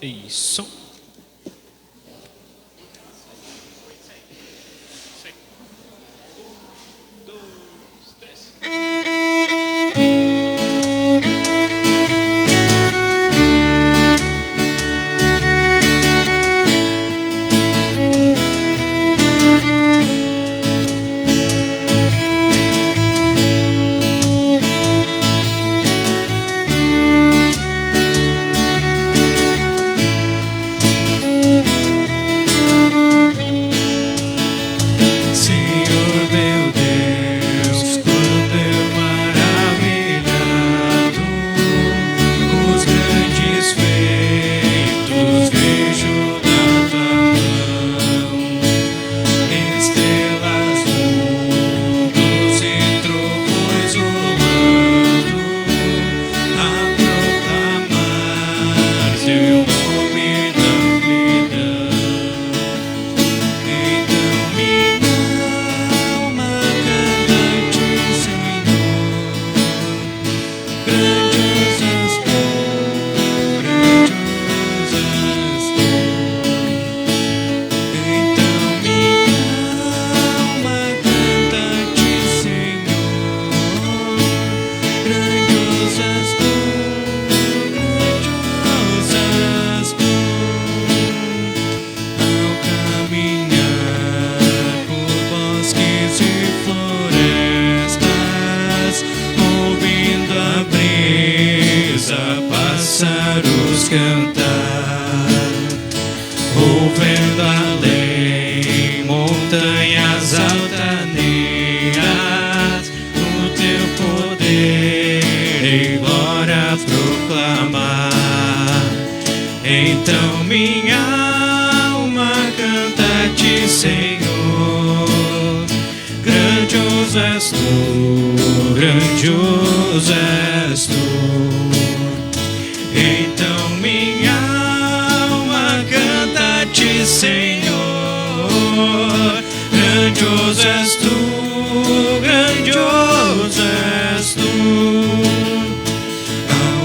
Isso. Pássaros cantar, ouvendo além montanhas altaneras, o teu poder e glória proclamar. Então minha alma canta-te, Senhor, grandioso és tu, grandioso és tu. Então minha alma canta-te, Senhor, grandioso és tu, grandioso és tu. Ao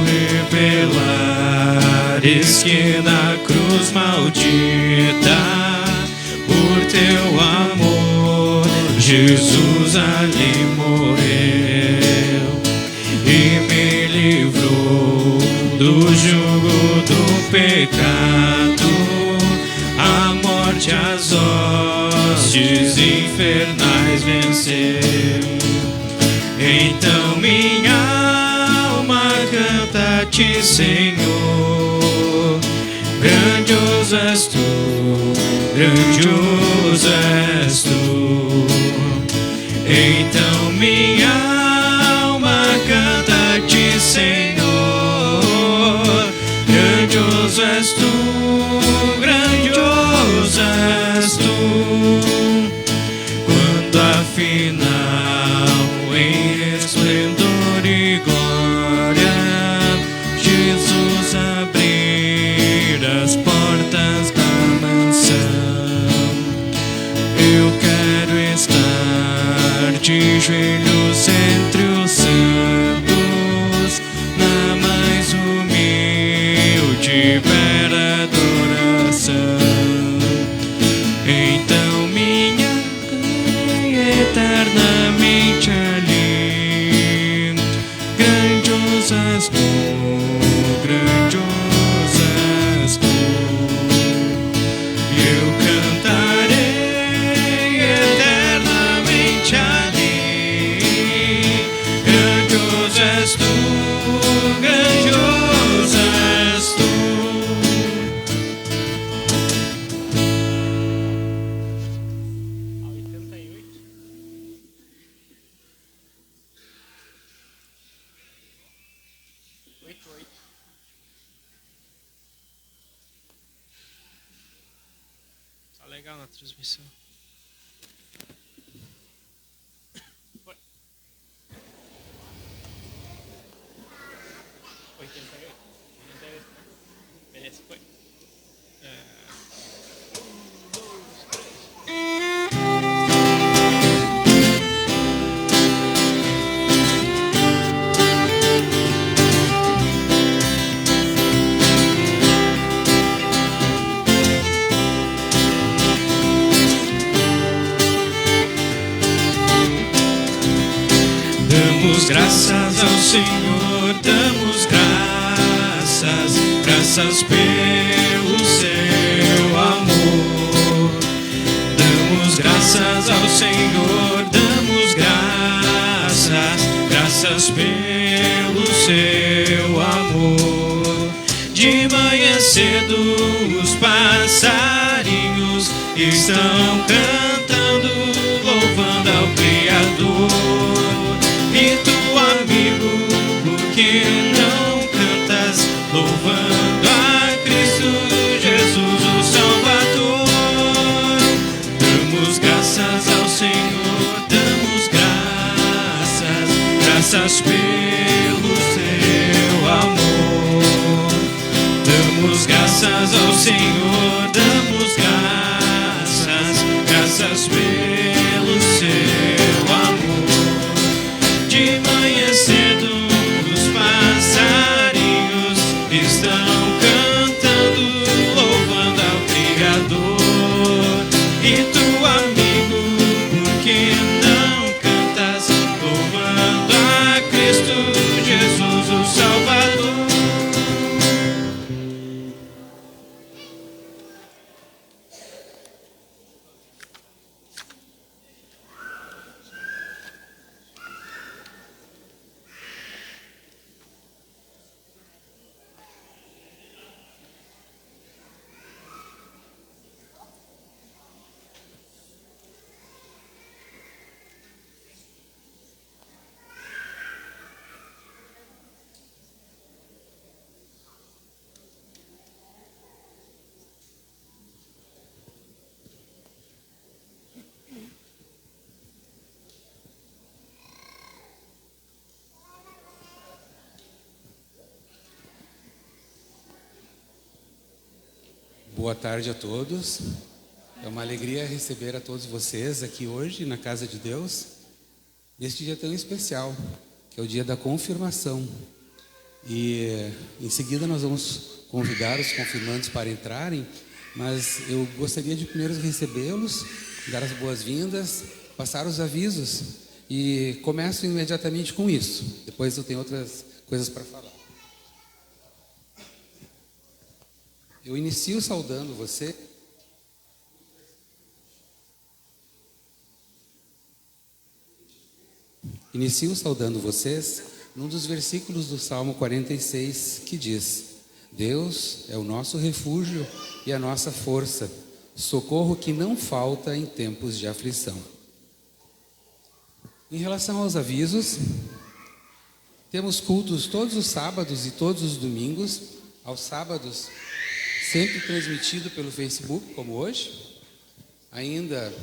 revelares que na cruz maldita, por teu amor, Jesus ali morreu e me livrou do jugo do pecado, a morte, as hostes infernais venceu. Então minha alma canta-te, Senhor, grandioso és tu, grandioso és tu. Então minha alma canta-te, Senhor, grandioso és tu, grandioso és tu. Quando afinal em esplendor e glória Jesus abrir as portas da mansão, eu quero estar de joelhos entre os santos, na mais humilde e vera adoração. Então minha glória eternamente ali, grandioso és tu, grandioso és tu. E eu cantarei eternamente ali, grandioso és tu, grandioso és tu. Tá legal na transmissão. Foi. 88. 88. Beleza, foi. graças ao Senhor, damos graças, graças pelo seu amor. Damos graças ao Senhor, damos graças, graças pelo seu amor. De manhã cedo os passarinhos estão cantando, louvando ao Criador. E tu, amigo, por que não cantas, louvando a Cristo Jesus, o Salvador? Damos graças ao Senhor, damos graças, graças pelo seu amor. Damos graças ao Senhor, damos graças, graças pelo seu amor. De manhã cedo os passarinhos estão cantando, louvando ao Criador. E tu, amigo, por que não cantas, louvando a Cristo Jesus, o Salvador? Boa tarde a todos. É uma alegria receber a todos vocês aqui hoje na casa de Deus, neste dia tão especial, que é o dia da confirmação. E em seguida nós vamos convidar os confirmandos para entrarem, mas eu gostaria de primeiro recebê-los, dar as boas-vindas, passar os avisos e começo imediatamente com isso. Depois eu tenho outras coisas para falar. Eu inicio saudando você. Inicio saudando vocês num dos versículos do Salmo 46, que diz: Deus é o nosso refúgio e a nossa força, socorro que não falta em tempos de aflição. Em relação aos avisos, temos cultos todos os sábados e todos os domingos. Aos sábados, sempre transmitido pelo Facebook, como hoje. Ainda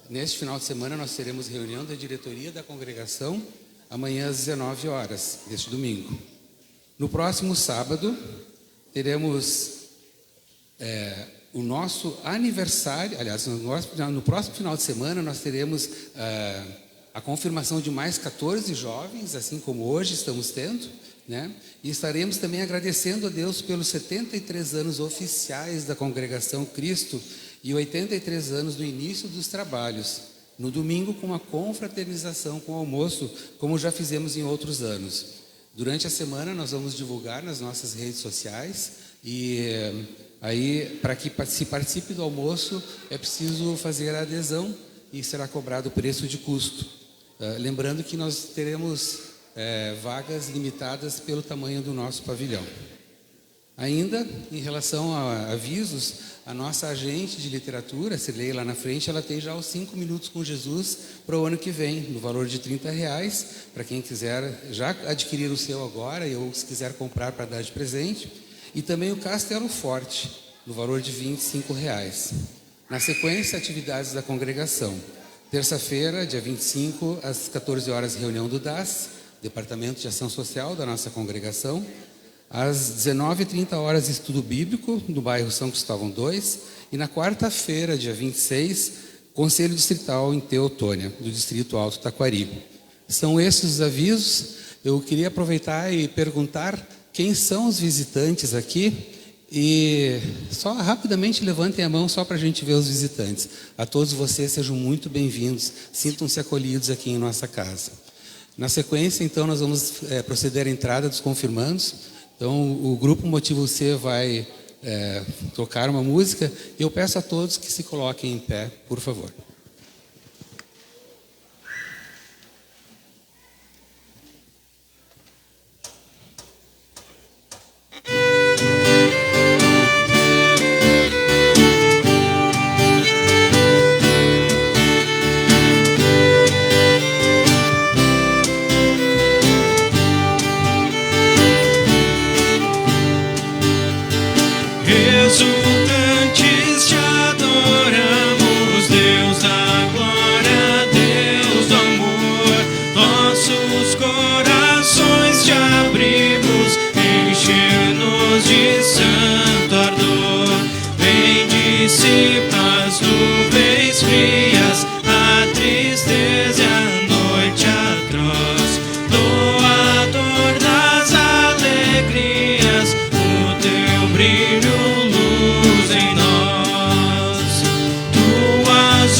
neste final de semana nós teremos reunião da diretoria da congregação, amanhã às 19 horas, deste domingo. No próximo sábado, teremos o nosso aniversário. Aliás, no próximo final de semana nós teremos a confirmação de mais 14 jovens, assim como hoje estamos tendo, né? E estaremos também agradecendo a Deus pelos 73 anos oficiais da Congregação Cristo e 83 anos do início dos trabalhos. No domingo, com uma confraternização com almoço, como já fizemos em outros anos. Durante a semana, nós vamos divulgar nas nossas redes sociais. E aí, para que se participe do almoço, é preciso fazer a adesão e será cobrado o preço de custo. Lembrando que nós teremos vagas limitadas pelo tamanho do nosso pavilhão. Ainda, em relação a avisos, a nossa agente de literatura, Cirlei, lá na frente, ela tem já os 5 minutos com Jesus para o ano que vem, no valor de R$30, para quem quiser já adquirir o seu agora, ou se quiser comprar para dar de presente. E também o Castelo Forte, no valor de R$25. Na sequência, atividades da congregação. Terça-feira, dia 25, às 14 horas, reunião do DAS, Departamento de Ação Social da nossa congregação. Às 19h30, estudo bíblico, no bairro São Cristóvão 2. E na quarta-feira, dia 26, Conselho Distrital em Teotônia, do Distrito Alto Taquari. São esses os avisos. Eu queria aproveitar e perguntar quem são os visitantes aqui. E só rapidamente levantem a mão só para a gente ver os visitantes. A todos vocês sejam muito bem-vindos, sintam-se acolhidos aqui em nossa casa. Na sequência, então, nós vamos proceder à entrada dos confirmandos. Então, o grupo Motivo C vai tocar uma música e eu peço a todos que se coloquem em pé, por favor. Exultantes te adoramos, Deus da glória, Deus do amor. Nossos corações te abrimos, enche-nos de santo ardor. Vem dissipa as nuvens frias, a tristeza e a noite atroz. Doador das alegrias, o teu brilho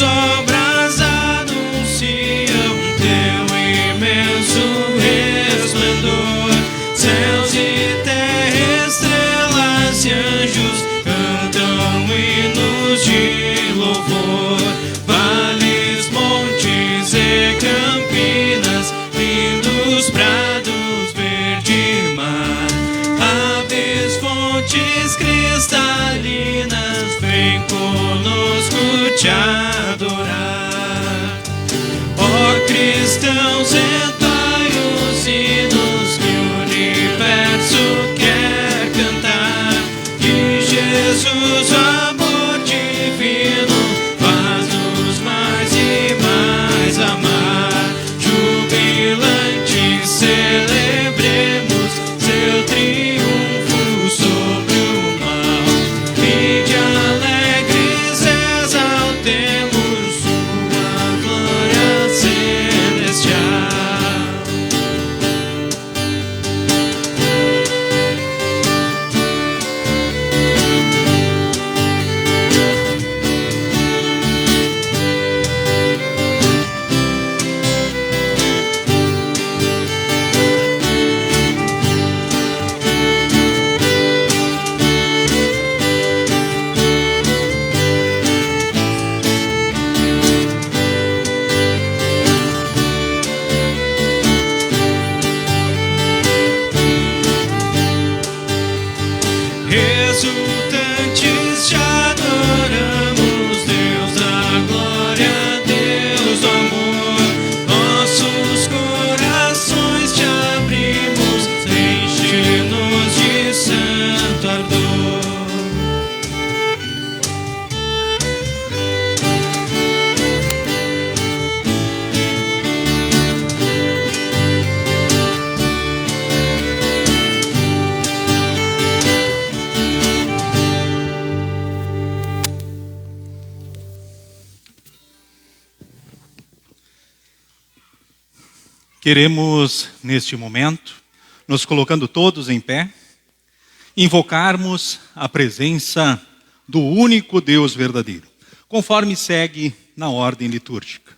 obras anunciam teu imenso resplendor. Céus e terra, estrelas e anjos cantam hinos de louvor. Vales, montes e campinas, lindos prados, verde mar. Aves, fontes cristalinas, vem conosco te adorar. Ó cristãos, entoai os hinos que o universo quer cantar. De Jesus o amor divino faz-nos mais e mais amar. Jubilantes celebremos seu triunfo sobre o mal. Vinde alegres, exaltemos sua glória celestial. Exultantes te adoramos, Deus da glória, Deus do amor. Nossos corações te abrimos, enche-nos de santo ardor. Queremos, neste momento, nos colocando todos em pé, invocarmos a presença do único Deus verdadeiro, conforme segue na ordem litúrgica.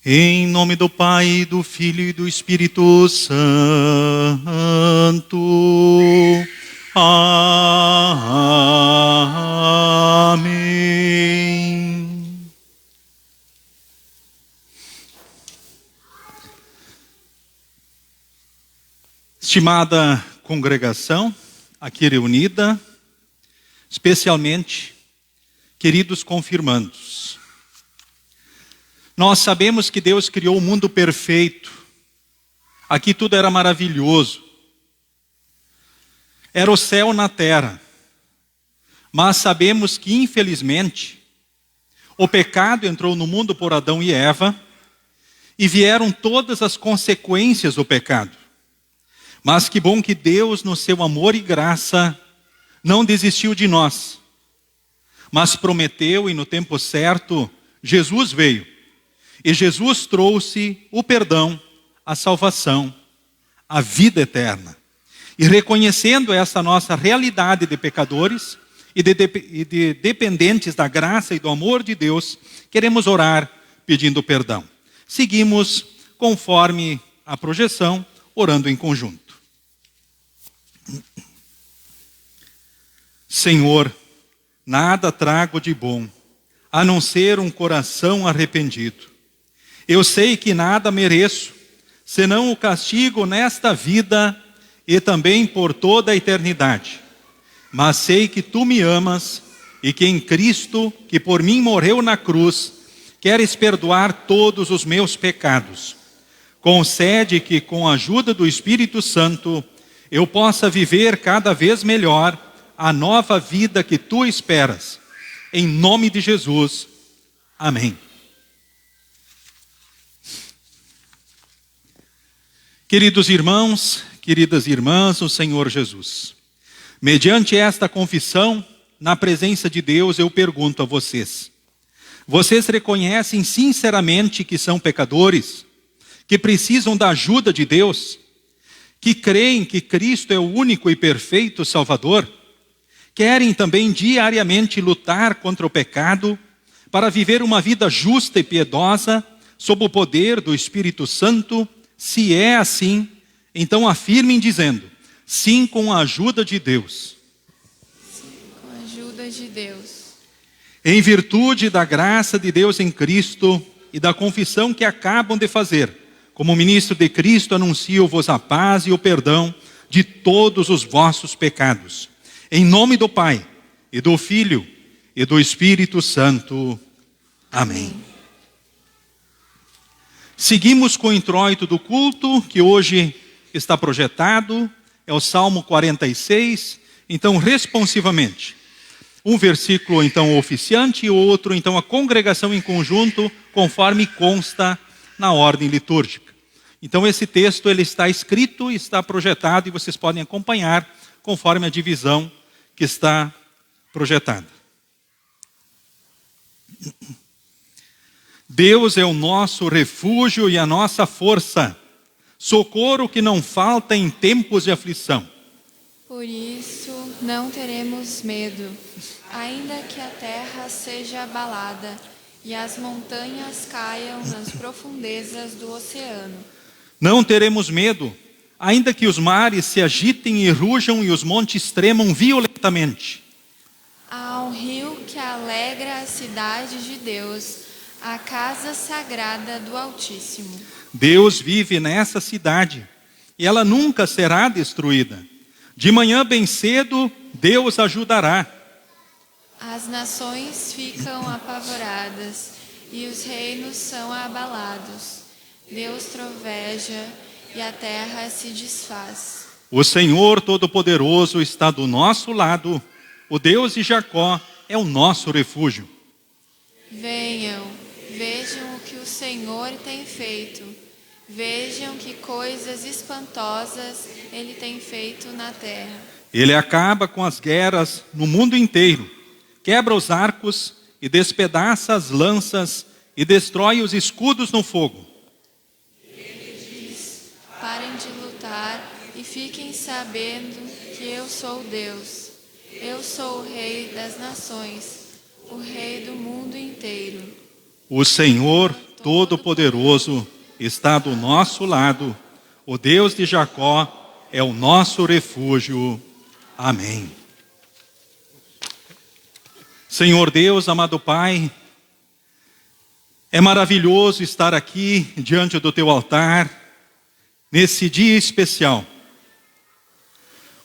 Em nome do Pai, do Filho e do Espírito Santo. Amém. Estimada congregação aqui reunida, especialmente queridos confirmandos, nós sabemos que Deus criou o mundo perfeito. Aqui tudo era maravilhoso. Era o céu na terra. Mas sabemos que, infelizmente, o pecado entrou no mundo por Adão e Eva e vieram todas as consequências do pecado. Mas que bom que Deus, no seu amor e graça, não desistiu de nós, mas prometeu, e no tempo certo, Jesus veio. E Jesus trouxe o perdão, a salvação, a vida eterna. E reconhecendo essa nossa realidade de pecadores e de dependentes da graça e do amor de Deus, queremos orar pedindo perdão. Seguimos conforme a projeção, orando em conjunto. Senhor, nada trago de bom, a não ser um coração arrependido. Eu sei que nada mereço, senão o castigo nesta vida e também por toda a eternidade. Mas sei que tu me amas e que em Cristo, que por mim morreu na cruz, queres perdoar todos os meus pecados. Concede que, com a ajuda do Espírito Santo, eu possa viver cada vez melhor a nova vida que tu esperas. Em nome de Jesus. Amém. Queridos irmãos, queridas irmãs, o Senhor Jesus, mediante esta confissão, na presença de Deus, eu pergunto a vocês: vocês reconhecem sinceramente que são pecadores, que precisam da ajuda de Deus, que creem que Cristo é o único e perfeito Salvador? Querem também diariamente lutar contra o pecado para viver uma vida justa e piedosa sob o poder do Espírito Santo? Se é assim, então afirmem dizendo: sim, com a ajuda de Deus. Sim, com a ajuda de Deus. Em virtude da graça de Deus em Cristo e da confissão que acabam de fazer, como ministro de Cristo, anuncio-vos a paz e o perdão de todos os vossos pecados. Em nome do Pai, e do Filho, e do Espírito Santo. Amém. Seguimos com o introito do culto, que hoje está projetado, é o Salmo 46. Então, responsivamente, um versículo, então, o oficiante, e o outro, então, a congregação em conjunto, conforme consta na ordem litúrgica. Então, esse texto, ele está escrito, está projetado, e vocês podem acompanhar, conforme a divisão que está projetada. Deus é o nosso refúgio e a nossa força, socorro que não falta em tempos de aflição. Por isso não teremos medo, ainda que a terra seja abalada e as montanhas caiam nas profundezas do oceano. Não teremos medo, ainda que os mares se agitem e rujam e os montes tremam violentamente. Há um rio que alegra a cidade de Deus, a casa sagrada do Altíssimo. Deus vive nessa cidade e ela nunca será destruída. De manhã bem cedo, Deus ajudará. As nações ficam apavoradas e os reinos são abalados. Deus troveja e a terra se desfaz. O Senhor Todo-Poderoso está do nosso lado. O Deus de Jacó é o nosso refúgio. Venham, vejam o que o Senhor tem feito. Vejam que coisas espantosas Ele tem feito na terra. Ele acaba com as guerras no mundo inteiro. Quebra os arcos e despedaça as lanças e destrói os escudos no fogo. Ele diz: parem de lutar e fiquem sabendo que eu sou Deus. Eu sou o Rei das nações, o Rei do mundo inteiro. O Senhor Todo-Poderoso está do nosso lado. O Deus de Jacó é o nosso refúgio. Amém. Senhor Deus, amado Pai, é maravilhoso estar aqui diante do Teu altar, nesse dia especial,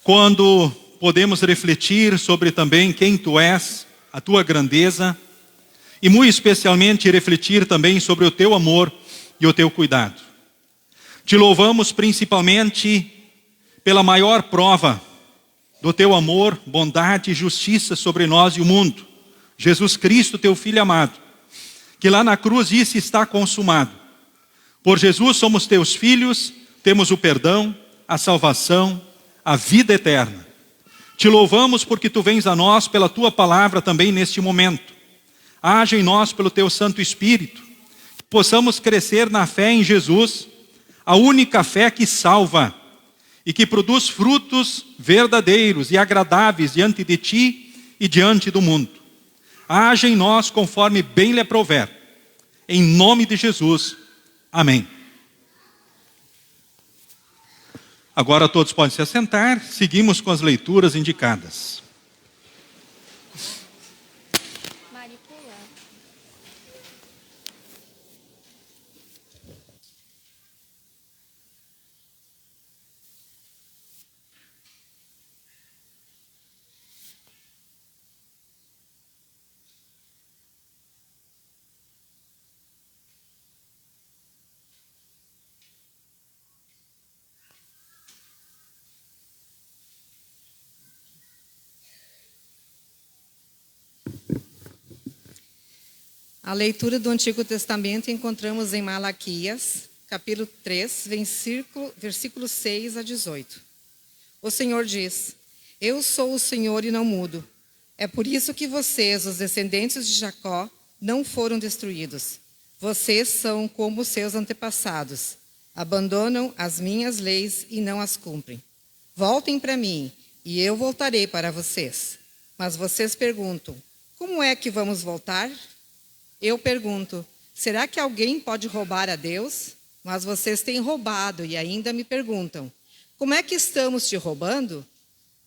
quando podemos refletir sobre também quem Tu és, a Tua grandeza, e muito especialmente refletir também sobre o Teu amor e o Teu cuidado. Te louvamos principalmente pela maior prova do Teu amor, bondade e justiça sobre nós e o mundo. Jesus Cristo, Teu Filho amado, que lá na cruz disse: está consumado. Por Jesus somos Teus filhos, temos o perdão, a salvação, a vida eterna. Te louvamos porque Tu vens a nós pela Tua palavra também neste momento. Age em nós pelo Teu Santo Espírito, que possamos crescer na fé em Jesus, a única fé que salva e que produz frutos verdadeiros e agradáveis diante de Ti e diante do mundo. Age em nós conforme bem lhe aprouver. em nome de Jesus. Amém. Agora todos podem se assentar, seguimos com as leituras indicadas. A leitura do Antigo Testamento encontramos em Malaquias, capítulo 3, versículo 6 a 18. O Senhor diz: Eu sou o Senhor e não mudo. É por isso que vocês, os descendentes de Jacó, não foram destruídos. Vocês são como seus antepassados. Abandonam as minhas leis e não as cumprem. Voltem para mim e eu voltarei para vocês. Mas vocês perguntam: como é que vamos voltar? Eu pergunto: será que alguém pode roubar a Deus? Mas vocês têm roubado e ainda me perguntam: como é que estamos te roubando?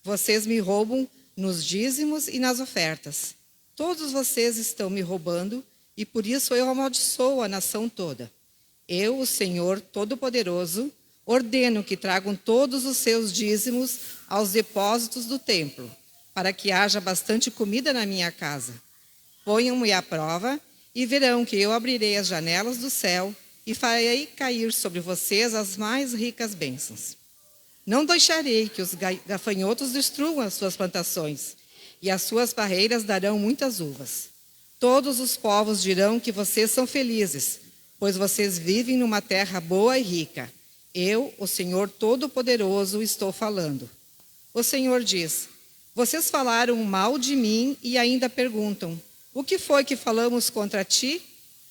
Vocês me roubam nos dízimos e nas ofertas. Todos vocês estão me roubando e por isso eu amaldiçoo a nação toda. Eu, o Senhor Todo-Poderoso, ordeno que tragam todos os seus dízimos aos depósitos do templo, para que haja bastante comida na minha casa. Ponham-me à prova e verão que eu abrirei as janelas do céu e farei cair sobre vocês as mais ricas bênçãos. Não deixarei que os gafanhotos destruam as suas plantações, e as suas parreiras darão muitas uvas. Todos os povos dirão que vocês são felizes, pois vocês vivem numa terra boa e rica. Eu, o Senhor Todo-Poderoso, estou falando. O Senhor diz: vocês falaram mal de mim e ainda perguntam: o que foi que falamos contra ti?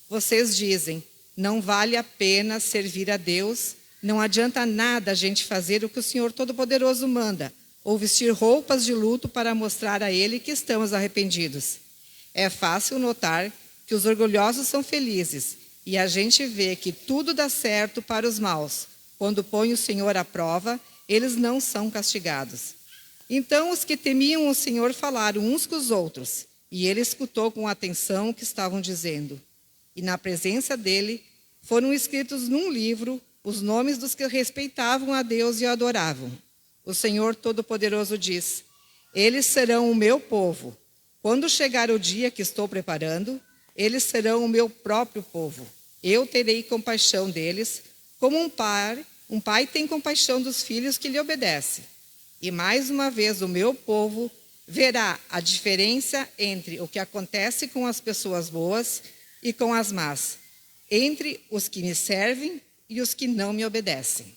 Vocês dizem: não vale a pena servir a Deus, não adianta nada a gente fazer o que o Senhor Todo-Poderoso manda, ou vestir roupas de luto para mostrar a Ele que estamos arrependidos. É fácil notar que os orgulhosos são felizes, e a gente vê que tudo dá certo para os maus. Quando põe o Senhor à prova, eles não são castigados. Então os que temiam o Senhor falaram uns com os outros, e ele escutou com atenção o que estavam dizendo. E na presença dele foram escritos num livro os nomes dos que respeitavam a Deus e o adoravam. O Senhor Todo-Poderoso diz: eles serão o meu povo. Quando chegar o dia que estou preparando, eles serão o meu próprio povo. Eu terei compaixão deles, como um pai tem compaixão dos filhos que lhe obedecem. E mais uma vez o meu povo verá a diferença entre o que acontece com as pessoas boas e com as más, entre os que me servem e os que não me obedecem.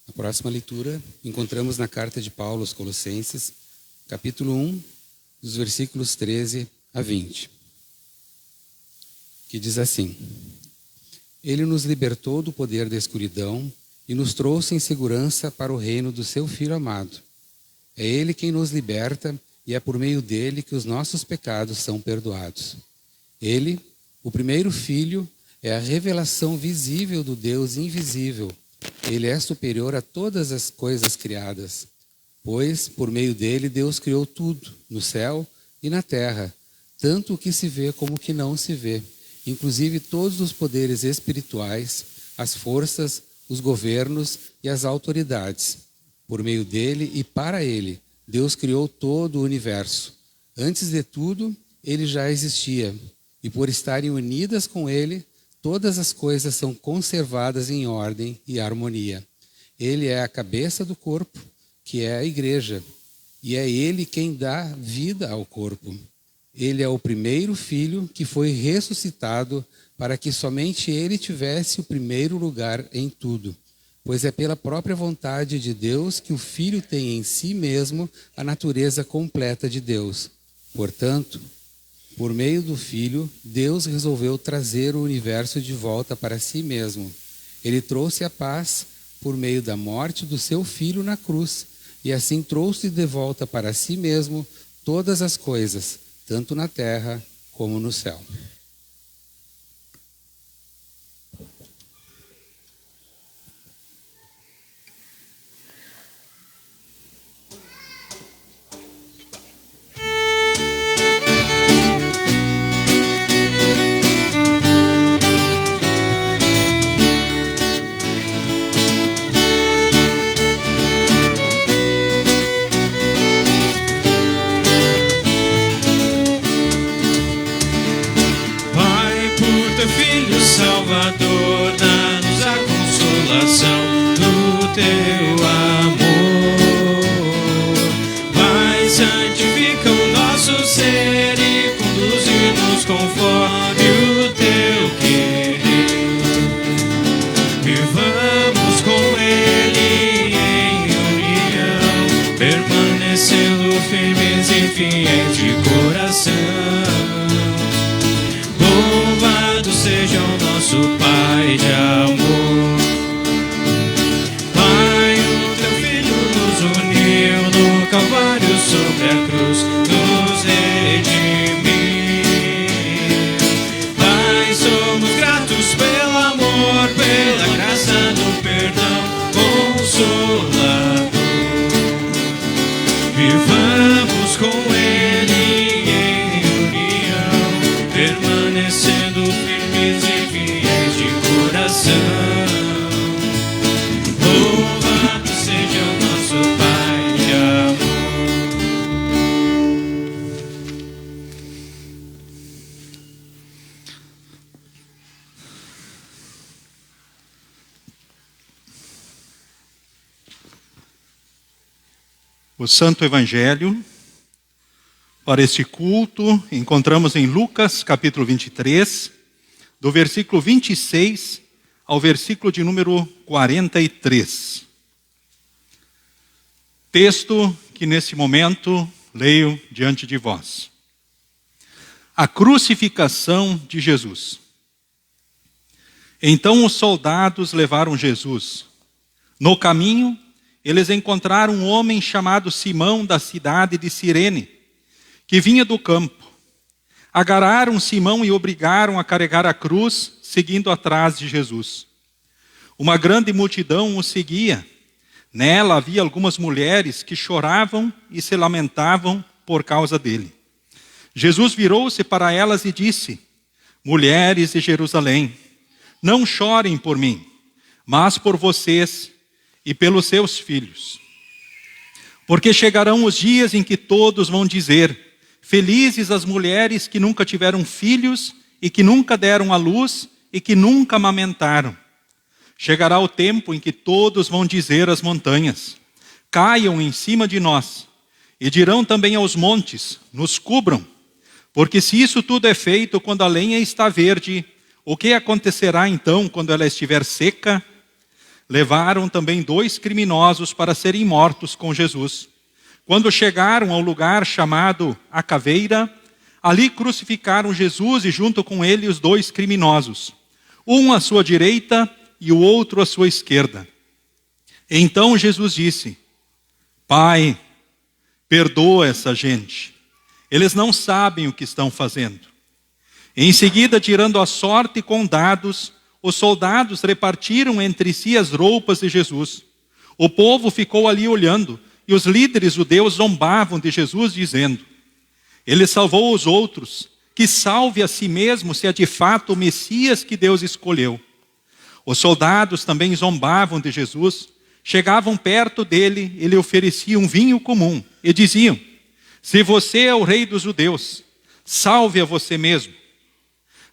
A próxima leitura encontramos na carta de Paulo aos Colossenses, capítulo 1, dos versículos 13 a 20, que diz assim: Ele nos libertou do poder da escuridão e nos trouxe em segurança para o reino do seu Filho amado. É Ele quem nos liberta e é por meio dele que os nossos pecados são perdoados. Ele, o primeiro Filho, é a revelação visível do Deus invisível. Ele é superior a todas as coisas criadas, pois, por meio dele, Deus criou tudo, no céu e na terra, tanto o que se vê como o que não se vê, inclusive todos os poderes espirituais, as forças, os governos e as autoridades. Por meio dele e para ele, Deus criou todo o universo. Antes de tudo, ele já existia, e por estarem unidas com ele, todas as coisas são conservadas em ordem e harmonia. Ele é a cabeça do corpo, que é a igreja, e é ele quem dá vida ao corpo. Ele é o primeiro filho que foi ressuscitado para que somente ele tivesse o primeiro lugar em tudo, pois é pela própria vontade de Deus que o filho tem em si mesmo a natureza completa de Deus. Portanto, Por meio do Filho, Deus resolveu trazer o universo de volta para si mesmo. Ele trouxe a paz por meio da morte do seu Filho na cruz, e assim trouxe de volta para si mesmo todas as coisas, tanto na terra como no céu. Salvador, dá-nos a consolação do teu amor. Vai, santifica o nosso ser e conduze-nos conforme o teu querer. Vivamos com Ele em união, permanecendo firmes e fiéis de coração. Louvado seja o nosso Pai de amor. Pai, o teu Filho nos uniu no Calvário sobre a cruz, nos redimiu. Pai, somos gratos pelo amor, pela graça do perdão consolador. Vivamos com Ele em união, permanecendo firmes e fiéis de coração. Louvado seja o nosso Pai de amor. O Santo Evangelho para este culto encontramos em Lucas capítulo 23, do versículo 26 ao versículo de número 43. Texto que nesse momento leio diante de vós. A crucificação de Jesus. Então os soldados levaram Jesus. No caminho, eles encontraram um homem chamado Simão da cidade de Cirene, que vinha do campo. Agarraram Simão e obrigaram a carregar a cruz, seguindo atrás de Jesus. Uma grande multidão o seguia. Nela havia algumas mulheres que choravam e se lamentavam por causa dele. Jesus virou-se para elas e disse: Mulheres de Jerusalém, não chorem por mim, mas por vocês e pelos seus filhos. Porque chegarão os dias em que todos vão dizer: felizes as mulheres que nunca tiveram filhos e que nunca deram à luz e que nunca amamentaram. Chegará o tempo em que todos vão dizer às montanhas: caiam em cima de nós. E dirão também aos montes: nos cubram. Porque se isso tudo é feito quando a lenha está verde, o que acontecerá então quando ela estiver seca? Levaram também 2 criminosos para serem mortos com Jesus. Quando chegaram ao lugar chamado A Caveira, ali crucificaram Jesus e junto com ele os 2 criminosos, um à sua direita e o outro à sua esquerda. Então Jesus disse: Pai, perdoa essa gente. Eles não sabem o que estão fazendo. Em seguida, tirando a sorte com dados, os soldados repartiram entre si as roupas de Jesus. O povo ficou ali olhando, e os líderes judeus zombavam de Jesus, dizendo: Ele salvou os outros, que salve a si mesmo, se é de fato o Messias que Deus escolheu. Os soldados também zombavam de Jesus, chegavam perto dele e lhe ofereciam vinho comum, e diziam: se você é o rei dos judeus, salve a você mesmo.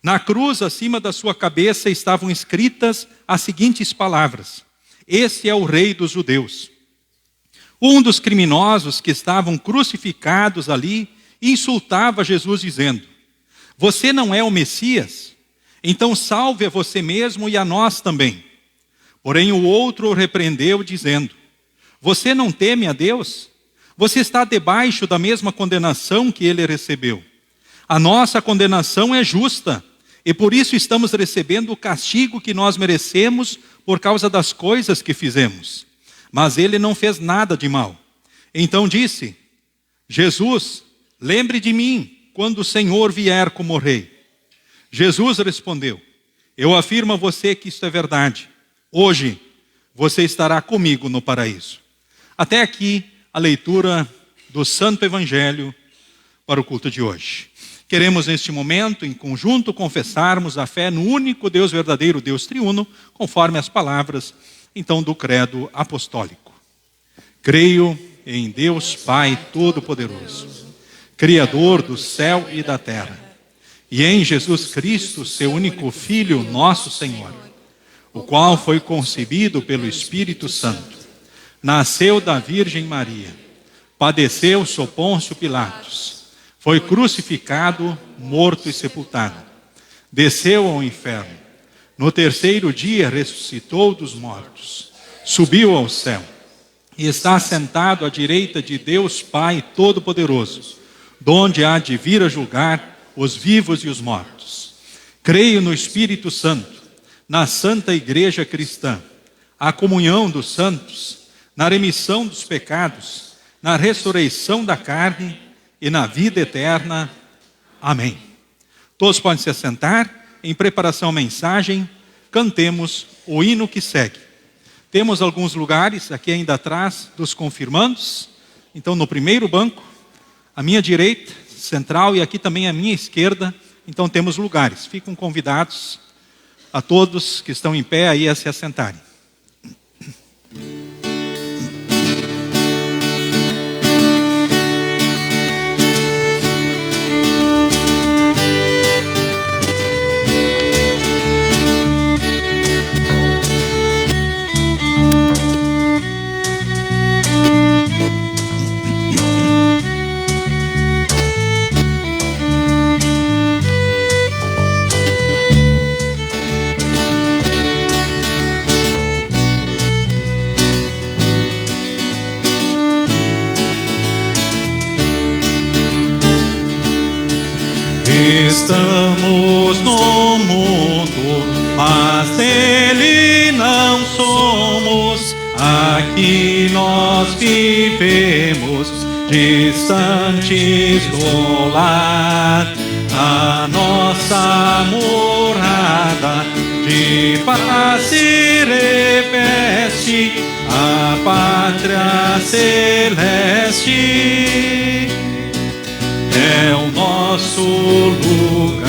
Na cruz, acima da sua cabeça, estavam escritas as seguintes palavras: Esse é o rei dos judeus. Um dos criminosos que estavam crucificados ali insultava Jesus dizendo: você não é o Messias? Então salve a você mesmo e a nós também. Porém o outro o repreendeu dizendo: você não teme a Deus? Você está debaixo da mesma condenação que ele recebeu. A nossa condenação é justa, e por isso estamos recebendo o castigo que nós merecemos por causa das coisas que fizemos. Mas ele não fez nada de mal. Então disse: Jesus, lembre de mim quando o Senhor vier como rei. Jesus respondeu: eu afirmo a você que isto é verdade. Hoje você estará comigo no paraíso. Até aqui a leitura do Santo Evangelho para o culto de hoje. Queremos neste momento, em conjunto, confessarmos a fé no único Deus verdadeiro, Deus triuno, conforme as palavras, então, do credo apostólico. Creio em Deus Pai Todo-Poderoso, Criador do céu e da terra, e em Jesus Cristo, seu único Filho, nosso Senhor, o qual foi concebido pelo Espírito Santo, nasceu da Virgem Maria, padeceu sob Pôncio Pilatos, foi crucificado, morto e sepultado, desceu ao inferno, no terceiro dia ressuscitou dos mortos, subiu ao céu, e está sentado à direita de Deus Pai Todo-Poderoso, donde há de vir a julgar os vivos e os mortos. Creio no Espírito Santo, na Santa Igreja Cristã, a comunhão dos santos, na remissão dos pecados, na ressurreição da carne e na vida eterna. Amém. Todos podem se assentar. Em preparação à mensagem, cantemos o hino que segue. Temos alguns lugares aqui ainda atrás dos confirmandos. Então, no primeiro banco, à minha direita, central, e aqui também à minha esquerda, então temos lugares. Ficam convidados a todos que estão em pé aí a se assentarem. Estamos no mundo, mas dele não somos. Aqui nós vivemos, distantes do lar. A nossa morada de paz se reveste, a pátria celeste é o nosso lugar.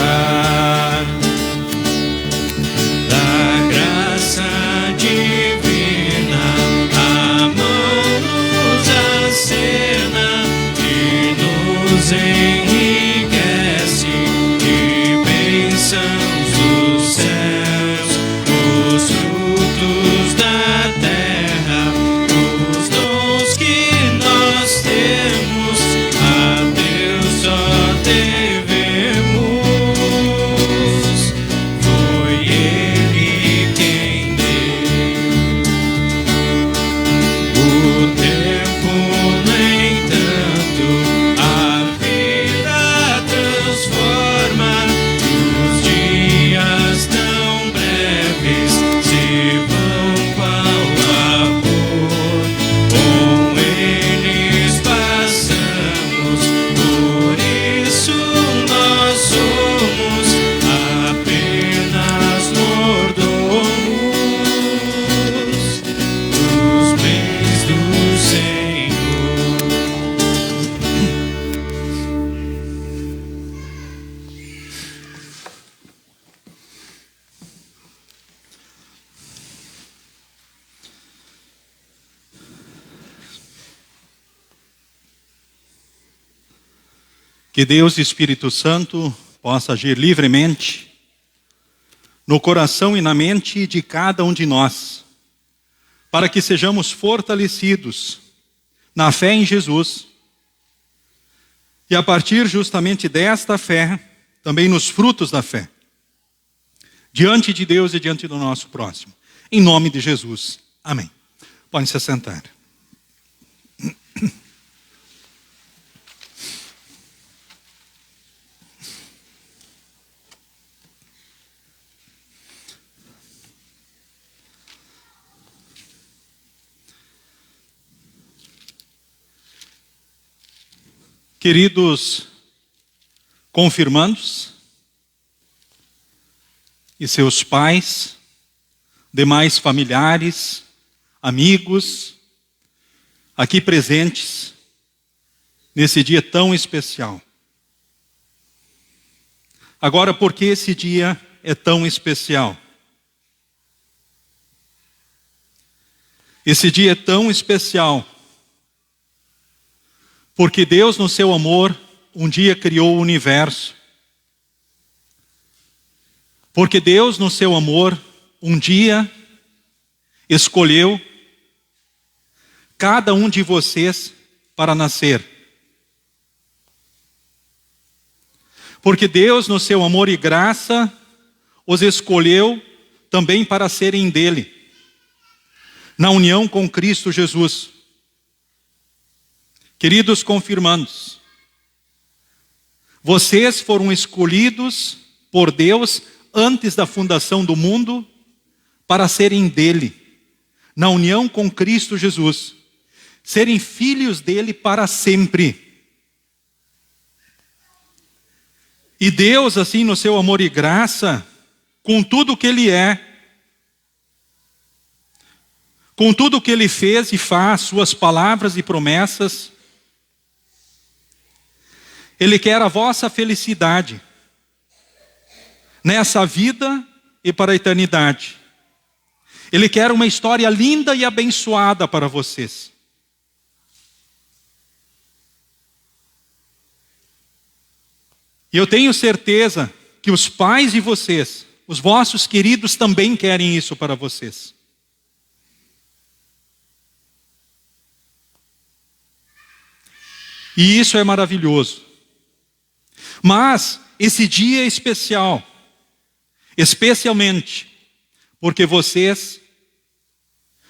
Da graça divina, a mão nos acena e nos enriquece de bênçãos dos céus, os frutos da terra, os dons que nós temos. A Deus só devemos, foi Ele quem deu. O tempo, no entanto, a vida transforma. Os dias tão breves se vão qual vapor. Com eles passamos, por isso nós somos apenas mordomos dos bens do Senhor. Que Deus e Espírito Santo possa agir livremente no coração e na mente de cada um de nós, para que sejamos fortalecidos na fé em Jesus e a partir justamente desta fé, também nos frutos da fé, diante de Deus e diante do nosso próximo. Em nome de Jesus. Amém. Podem se assentar. Queridos confirmandos e seus pais, demais familiares, amigos, aqui presentes, nesse dia tão especial. Agora, por que esse dia é tão especial? Esse dia é tão especial porque Deus, no seu amor, um dia criou o universo. Porque Deus, no seu amor, um dia escolheu cada um de vocês para nascer. Porque Deus, no seu amor e graça, os escolheu também para serem dele, na união com Cristo Jesus. Queridos confirmandos, vocês foram escolhidos por Deus antes da fundação do mundo para serem dele, na união com Cristo Jesus, serem filhos dele para sempre. E Deus, assim, no seu amor e graça, com tudo o que ele é, com tudo o que ele fez e faz, suas palavras e promessas, ele quer a vossa felicidade nessa vida e para a eternidade. Ele quer uma história linda e abençoada para vocês. E eu tenho certeza que os pais de vocês, os vossos queridos, também querem isso para vocês. E isso é maravilhoso. Mas esse dia é especial, especialmente porque vocês,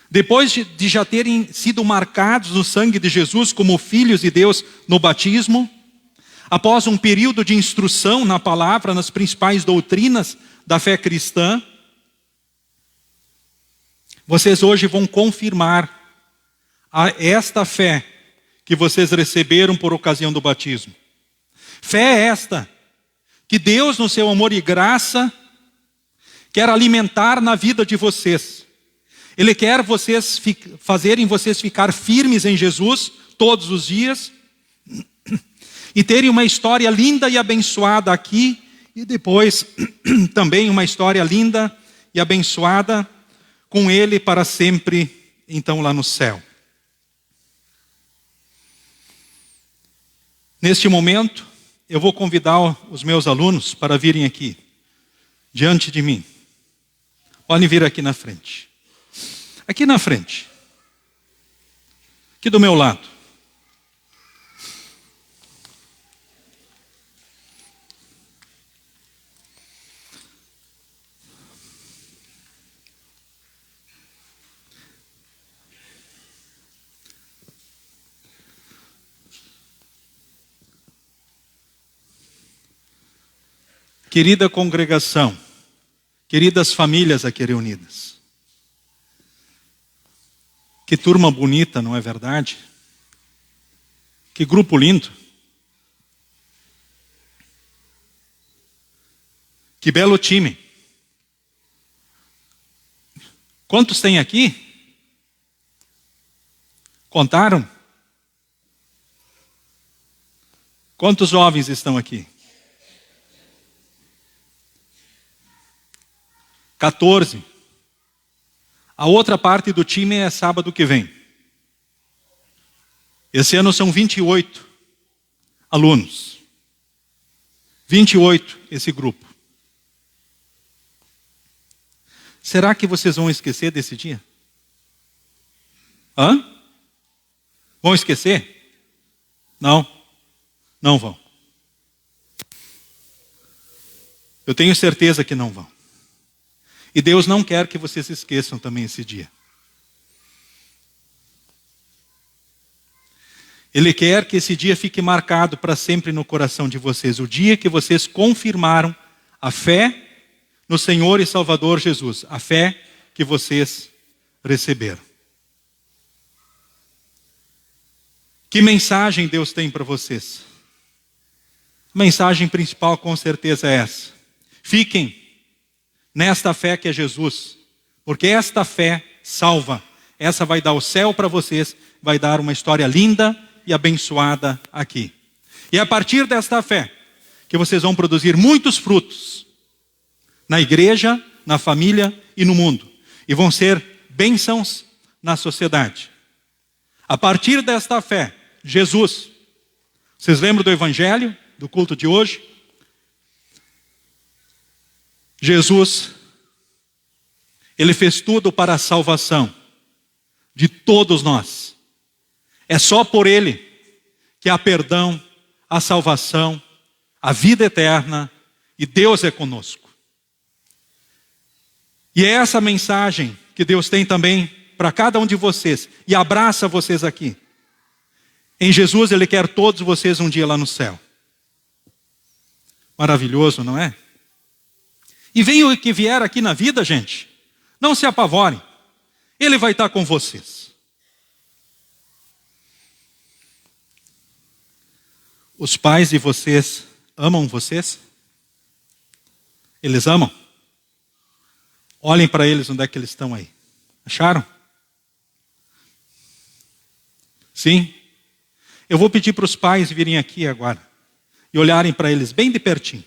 depois de já terem sido marcados no sangue de Jesus como filhos de Deus no batismo, após um período de instrução na palavra, nas principais doutrinas da fé cristã, vocês hoje vão confirmar esta fé que vocês receberam por ocasião do batismo. Fé é esta, que Deus, no seu amor e graça, quer alimentar na vida de vocês. Ele quer fazerem vocês ficar firmes em Jesus todos os dias e terem uma história linda e abençoada aqui e depois também uma história linda e abençoada com Ele para sempre, então lá no céu. Neste momento, eu vou convidar os meus alunos para virem aqui, diante de mim. Podem vir aqui na frente. Aqui na frente. Aqui do meu lado. Querida congregação, queridas famílias aqui reunidas. Que turma bonita, não é verdade? Que grupo lindo. Que belo time. Quantos tem aqui? Contaram? Quantos jovens estão aqui? 14. A outra parte do time é sábado que vem. Esse ano são 28 alunos. 28 esse grupo. Será que vocês vão esquecer desse dia? Hã? Vão esquecer? Não. Não vão. Eu tenho certeza que não vão. E Deus não quer que vocês esqueçam também esse dia. Ele quer que esse dia fique marcado para sempre no coração de vocês. O dia que vocês confirmaram a fé no Senhor e Salvador Jesus. A fé que vocês receberam. Que mensagem Deus tem para vocês? A mensagem principal com certeza é essa. Fiquem nesta fé que é Jesus, porque esta fé salva. Essa vai dar o céu para vocês, vai dar uma história linda e abençoada aqui. E é a partir desta fé que vocês vão produzir muitos frutos na igreja, na família e no mundo. E vão ser bênçãos na sociedade. A partir desta fé, Jesus, vocês lembram do evangelho, do culto de hoje? Jesus, ele fez tudo para a salvação de todos nós. É só por ele que há perdão, a salvação, a vida eterna, e Deus é conosco. E é essa mensagem que Deus tem também para cada um de vocês, e abraça vocês aqui. Em Jesus ele quer todos vocês um dia lá no céu. Maravilhoso, não é? E venha o que vier aqui na vida, gente, não se apavorem. Ele vai estar com vocês. Os pais de vocês amam vocês? Eles amam? Olhem para eles, onde é que eles estão aí. Acharam? Sim? Eu vou pedir para os pais virem aqui agora e olharem para eles bem de pertinho.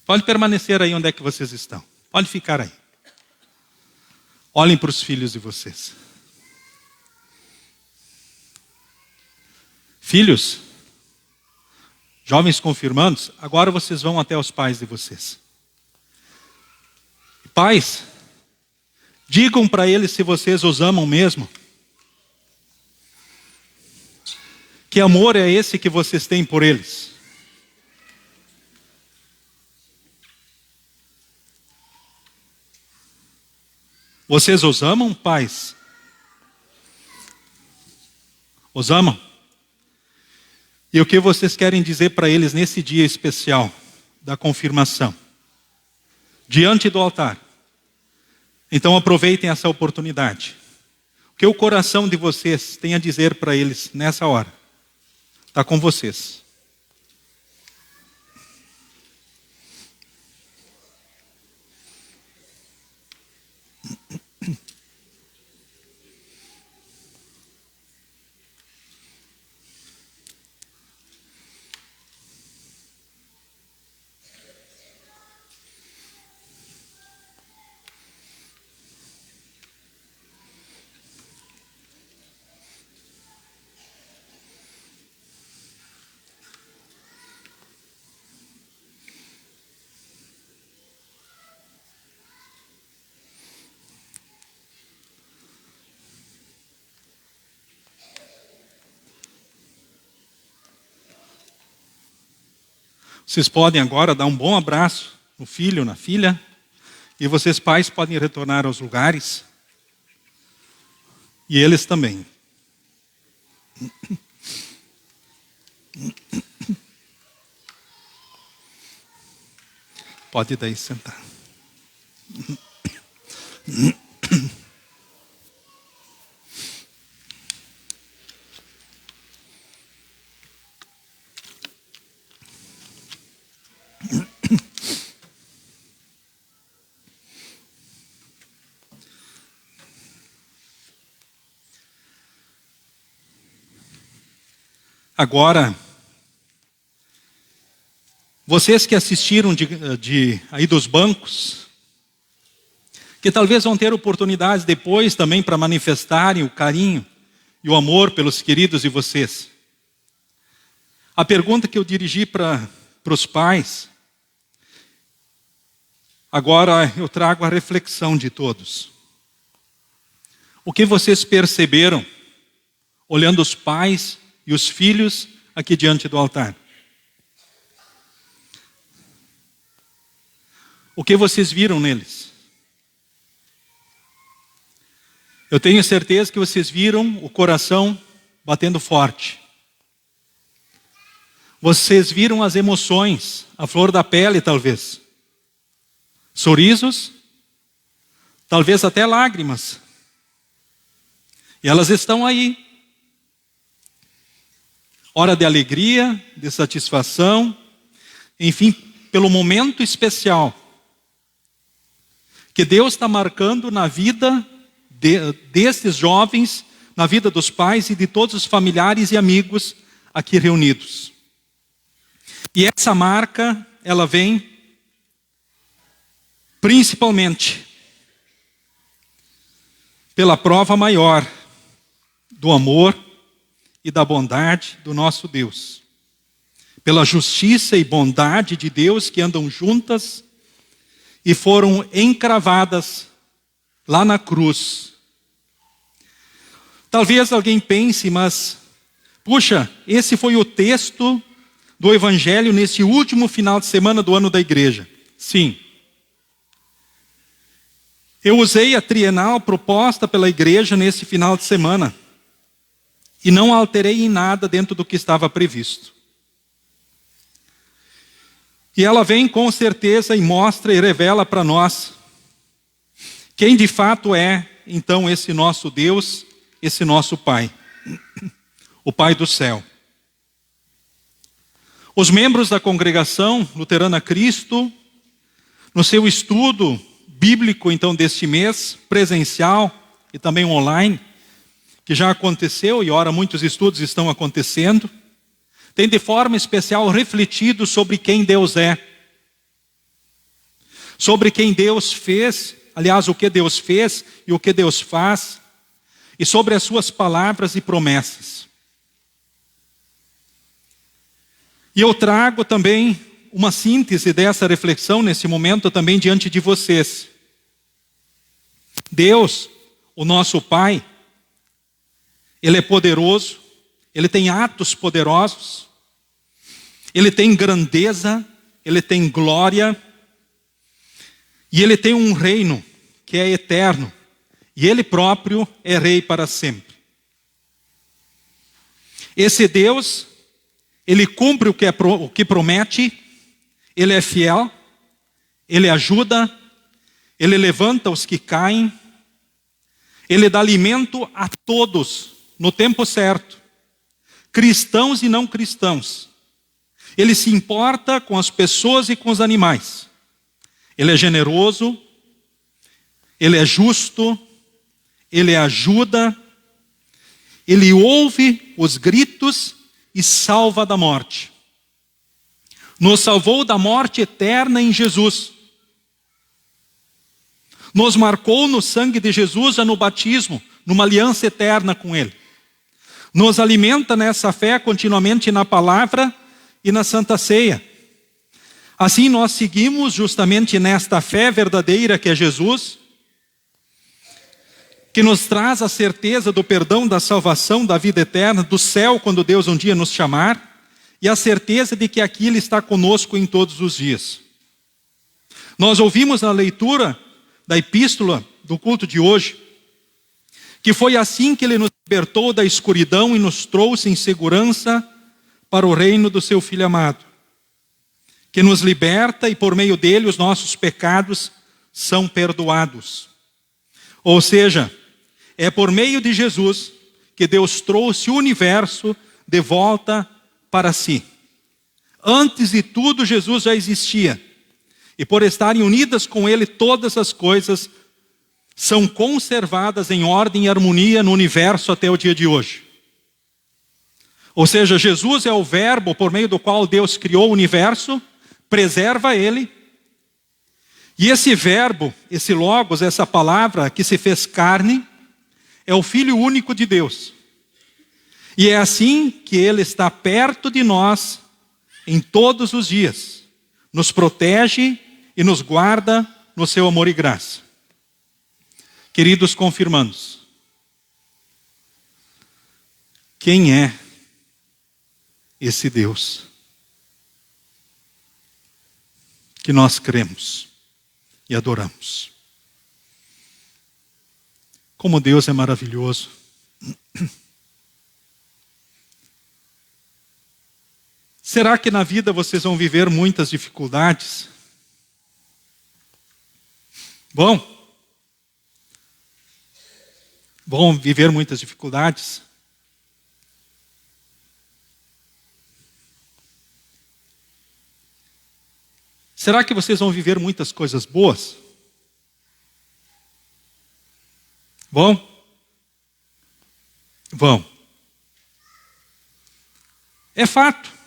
Pode permanecer aí onde é que vocês estão. Pode ficar aí. Olhem para os filhos de vocês. Filhos, jovens confirmandos, agora vocês vão até os pais de vocês. Pais, digam para eles se vocês os amam mesmo. Que amor é esse que vocês têm por eles? Vocês os amam, pais? Os amam? E o que vocês querem dizer para eles nesse dia especial da confirmação? Diante do altar. Então aproveitem essa oportunidade. O que o coração de vocês tem a dizer para eles nessa hora? Está com vocês. Vocês podem agora dar um bom abraço no filho, na filha. E vocês pais podem retornar aos lugares. E eles também. Pode daí sentar. Agora, vocês que assistiram aí dos bancos, que talvez vão ter oportunidades depois também para manifestarem o carinho e o amor pelos queridos de vocês. A pergunta que eu dirigi para os pais, agora eu trago a reflexão de todos. O que vocês perceberam, olhando os pais e os filhos aqui diante do altar? O que vocês viram neles? Eu tenho certeza que vocês viram o coração batendo forte. Vocês viram as emoções, a flor da pele talvez. Sorrisos, talvez até lágrimas. E elas estão aí. Hora de alegria, de satisfação, enfim, pelo momento especial que Deus está marcando na vida desses jovens, na vida dos pais e de todos os familiares e amigos aqui reunidos. E essa marca, ela vem principalmente pela prova maior do amor e da bondade do nosso Deus. Pela justiça e bondade de Deus que andam juntas e foram encravadas lá na cruz. Talvez alguém pense, mas, puxa, esse foi o texto do Evangelho nesse último final de semana do ano da igreja. Sim. Eu usei a trienal proposta pela igreja nesse final de semana e não alterei em nada dentro do que estava previsto. E ela vem com certeza e mostra e revela para nós quem de fato é, então, esse nosso Deus, esse nosso Pai, o Pai do céu. Os membros da congregação Luterana Cristo, no seu estudo bíblico, então, deste mês, presencial e também online, que já aconteceu e ora muitos estudos estão acontecendo, tem de forma especial refletido sobre quem Deus é, sobre quem Deus fez, aliás, o que Deus fez e o que Deus faz, e sobre as suas palavras e promessas. E eu trago também uma síntese dessa reflexão nesse momento também diante de vocês. Deus, o nosso Pai, Ele é poderoso, Ele tem atos poderosos, Ele tem grandeza, Ele tem glória, e Ele tem um reino que é eterno, e Ele próprio é rei para sempre. Esse Deus, Ele cumpre o que promete, Ele é fiel, Ele ajuda, Ele levanta os que caem, Ele dá alimento a todos no tempo certo, cristãos e não cristãos. Ele se importa com as pessoas e com os animais. Ele é generoso, Ele é justo, Ele ajuda, Ele ouve os gritos e salva da morte. Nos salvou da morte eterna em Jesus. Nos marcou no sangue de Jesus já no batismo, numa aliança eterna com Ele. Nos alimenta nessa fé continuamente na palavra e na Santa Ceia. Assim nós seguimos justamente nesta fé verdadeira que é Jesus, que nos traz a certeza do perdão, da salvação, da vida eterna, do céu quando Deus um dia nos chamar, e a certeza de que aqui Ele está conosco em todos os dias. Nós ouvimos na leitura da epístola do culto de hoje, que foi assim que Ele nos libertou da escuridão e nos trouxe em segurança para o reino do seu Filho amado, que nos liberta e por meio dele os nossos pecados são perdoados. Ou seja, é por meio de Jesus que Deus trouxe o universo de volta para si. Antes de tudo, Jesus já existia. E por estarem unidas com Ele, todas as coisas são conservadas em ordem e harmonia no universo até o dia de hoje. Ou seja, Jesus é o verbo por meio do qual Deus criou o universo, preserva ele. E esse verbo, esse logos, essa palavra que se fez carne, é o Filho único de Deus. E é assim que Ele está perto de nós em todos os dias. Nos protege e nos guarda no seu amor e graça. Queridos confirmandos, quem é esse Deus que nós cremos e adoramos? Como Deus é maravilhoso. Será que na vida vocês vão viver muitas dificuldades? Vão viver muitas dificuldades? Será que vocês vão viver muitas coisas boas? Vão? Vão. É fato.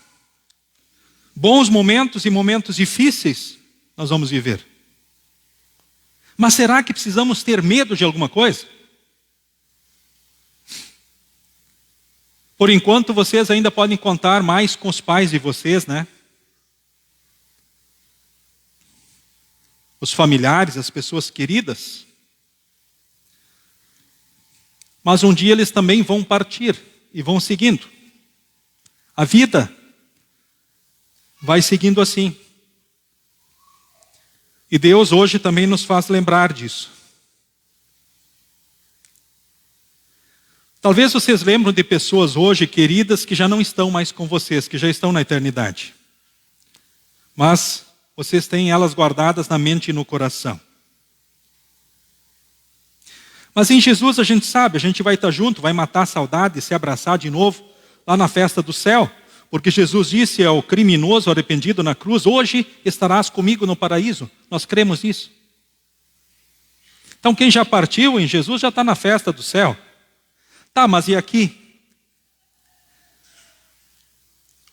Bons momentos e momentos difíceis nós vamos viver. Mas será que precisamos ter medo de alguma coisa? Por enquanto vocês ainda podem contar mais com os pais de vocês, né? Os familiares, as pessoas queridas. Mas um dia eles também vão partir e vão seguindo. A vida vai seguindo assim. E Deus hoje também nos faz lembrar disso. Talvez vocês lembrem de pessoas hoje queridas que já não estão mais com vocês, que já estão na eternidade. Mas vocês têm elas guardadas na mente e no coração. Mas em Jesus a gente sabe, a gente vai estar junto, vai matar a saudade, se abraçar de novo lá na festa do céu. Porque Jesus disse ao criminoso arrependido na cruz, hoje estarás comigo no paraíso. Nós cremos nisso. Então quem já partiu em Jesus já está na festa do céu. Tá, mas e aqui?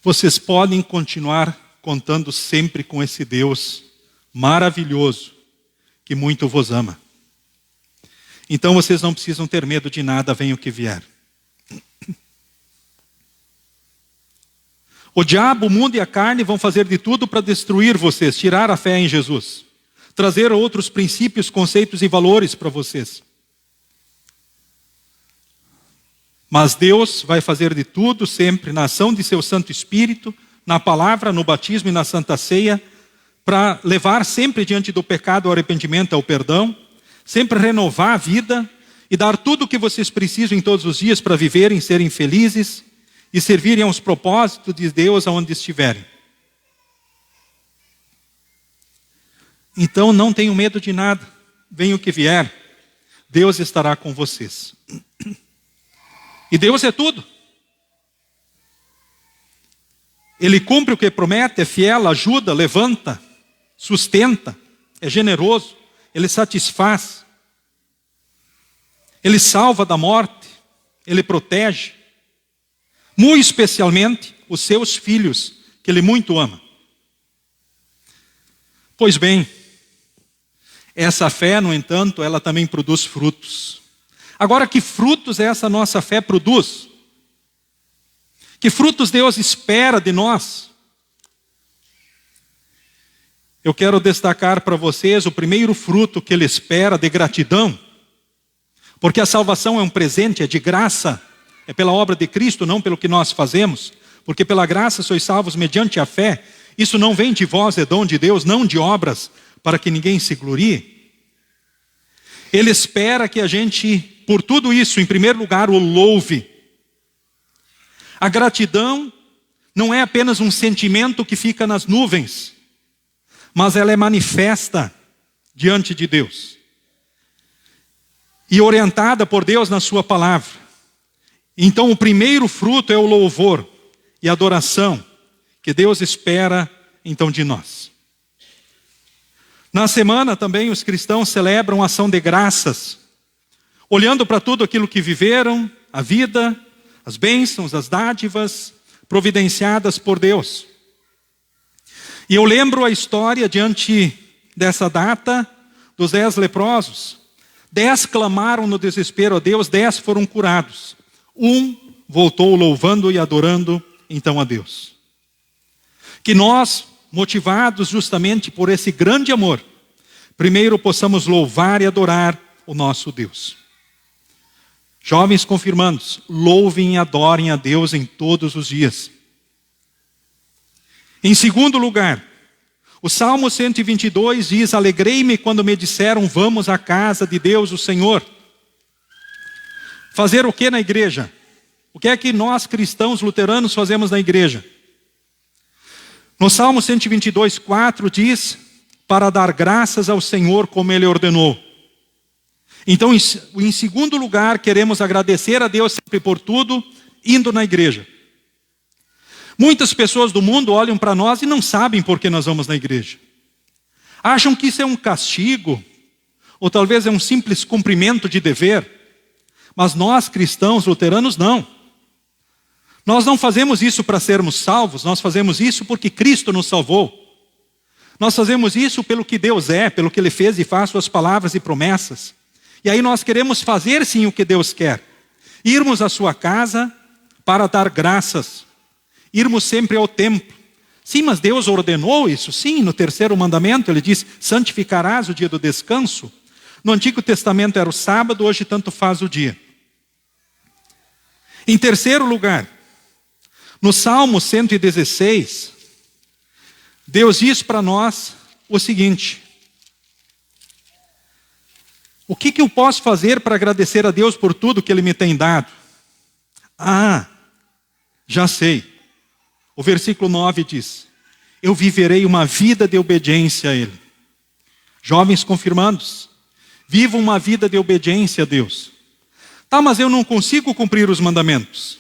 Vocês podem continuar contando sempre com esse Deus maravilhoso, que muito vos ama. Então vocês não precisam ter medo de nada, venha o que vier. O diabo, o mundo e a carne vão fazer de tudo para destruir vocês, tirar a fé em Jesus, trazer outros princípios, conceitos e valores para vocês. Mas Deus vai fazer de tudo sempre na ação de seu Santo Espírito, na palavra, no batismo e na Santa Ceia, para levar sempre diante do pecado o arrependimento, ao perdão, sempre renovar a vida e dar tudo o que vocês precisam em todos os dias para viverem, serem felizes e servirem aos propósitos de Deus aonde estiverem. Então não tenham medo de nada, venha o que vier, Deus estará com vocês. E Deus é tudo. Ele cumpre o que promete, é fiel, ajuda, levanta, sustenta, é generoso, Ele satisfaz, Ele salva da morte, Ele protege, muito especialmente os seus filhos, que Ele muito ama. Pois bem, essa fé, no entanto, ela também produz frutos. Agora, que frutos essa nossa fé produz? Que frutos Deus espera de nós? Eu quero destacar para vocês o primeiro fruto que Ele espera, de gratidão. Porque a salvação é um presente, é de graça. É pela obra de Cristo, não pelo que nós fazemos. Porque pela graça sois salvos mediante a fé. Isso não vem de vós, é dom de Deus, não de obras, para que ninguém se glorie. Ele espera que a gente, por tudo isso, em primeiro lugar, o louve. A gratidão não é apenas um sentimento que fica nas nuvens, mas ela é manifesta diante de Deus. E orientada por Deus na sua palavra. Então o primeiro fruto é o louvor e adoração que Deus espera então de nós. Na semana também os cristãos celebram ação de graças, olhando para tudo aquilo que viveram, a vida, as bênçãos, as dádivas providenciadas por Deus. E eu lembro a história diante dessa data dos 10 leprosos. 10 clamaram no desespero a Deus, 10 foram curados. Um voltou louvando e adorando então a Deus. Que nós, motivados justamente por esse grande amor, primeiro possamos louvar e adorar o nosso Deus. Jovens confirmandos, louvem e adorem a Deus em todos os dias. Em segundo lugar, o Salmo 122 diz, alegrei-me quando me disseram, vamos à casa de Deus, o Senhor. Fazer o que na igreja? O que é que nós cristãos luteranos fazemos na igreja? No Salmo 122, 4 diz, para dar graças ao Senhor como Ele ordenou. Então, em segundo lugar, queremos agradecer a Deus sempre por tudo, indo na igreja. Muitas pessoas do mundo olham para nós e não sabem por que nós vamos na igreja. Acham que isso é um castigo, ou talvez é um simples cumprimento de dever. Mas nós, cristãos luteranos, não. Nós não fazemos isso para sermos salvos, nós fazemos isso porque Cristo nos salvou. Nós fazemos isso pelo que Deus é, pelo que Ele fez e faz suas palavras e promessas. E aí nós queremos fazer sim o que Deus quer. Irmos à sua casa para dar graças. Irmos sempre ao templo. Sim, mas Deus ordenou isso. Sim, no terceiro mandamento Ele diz, santificarás o dia do descanso. No Antigo Testamento era o sábado, hoje tanto faz o dia. Em terceiro lugar, no Salmo 116, Deus diz para nós o seguinte: o que eu posso fazer para agradecer a Deus por tudo que Ele me tem dado? Já sei. O versículo 9 diz, eu viverei uma vida de obediência a Ele. Jovens confirmandos, vivam uma vida de obediência a Deus. Tá, mas eu não consigo cumprir os mandamentos.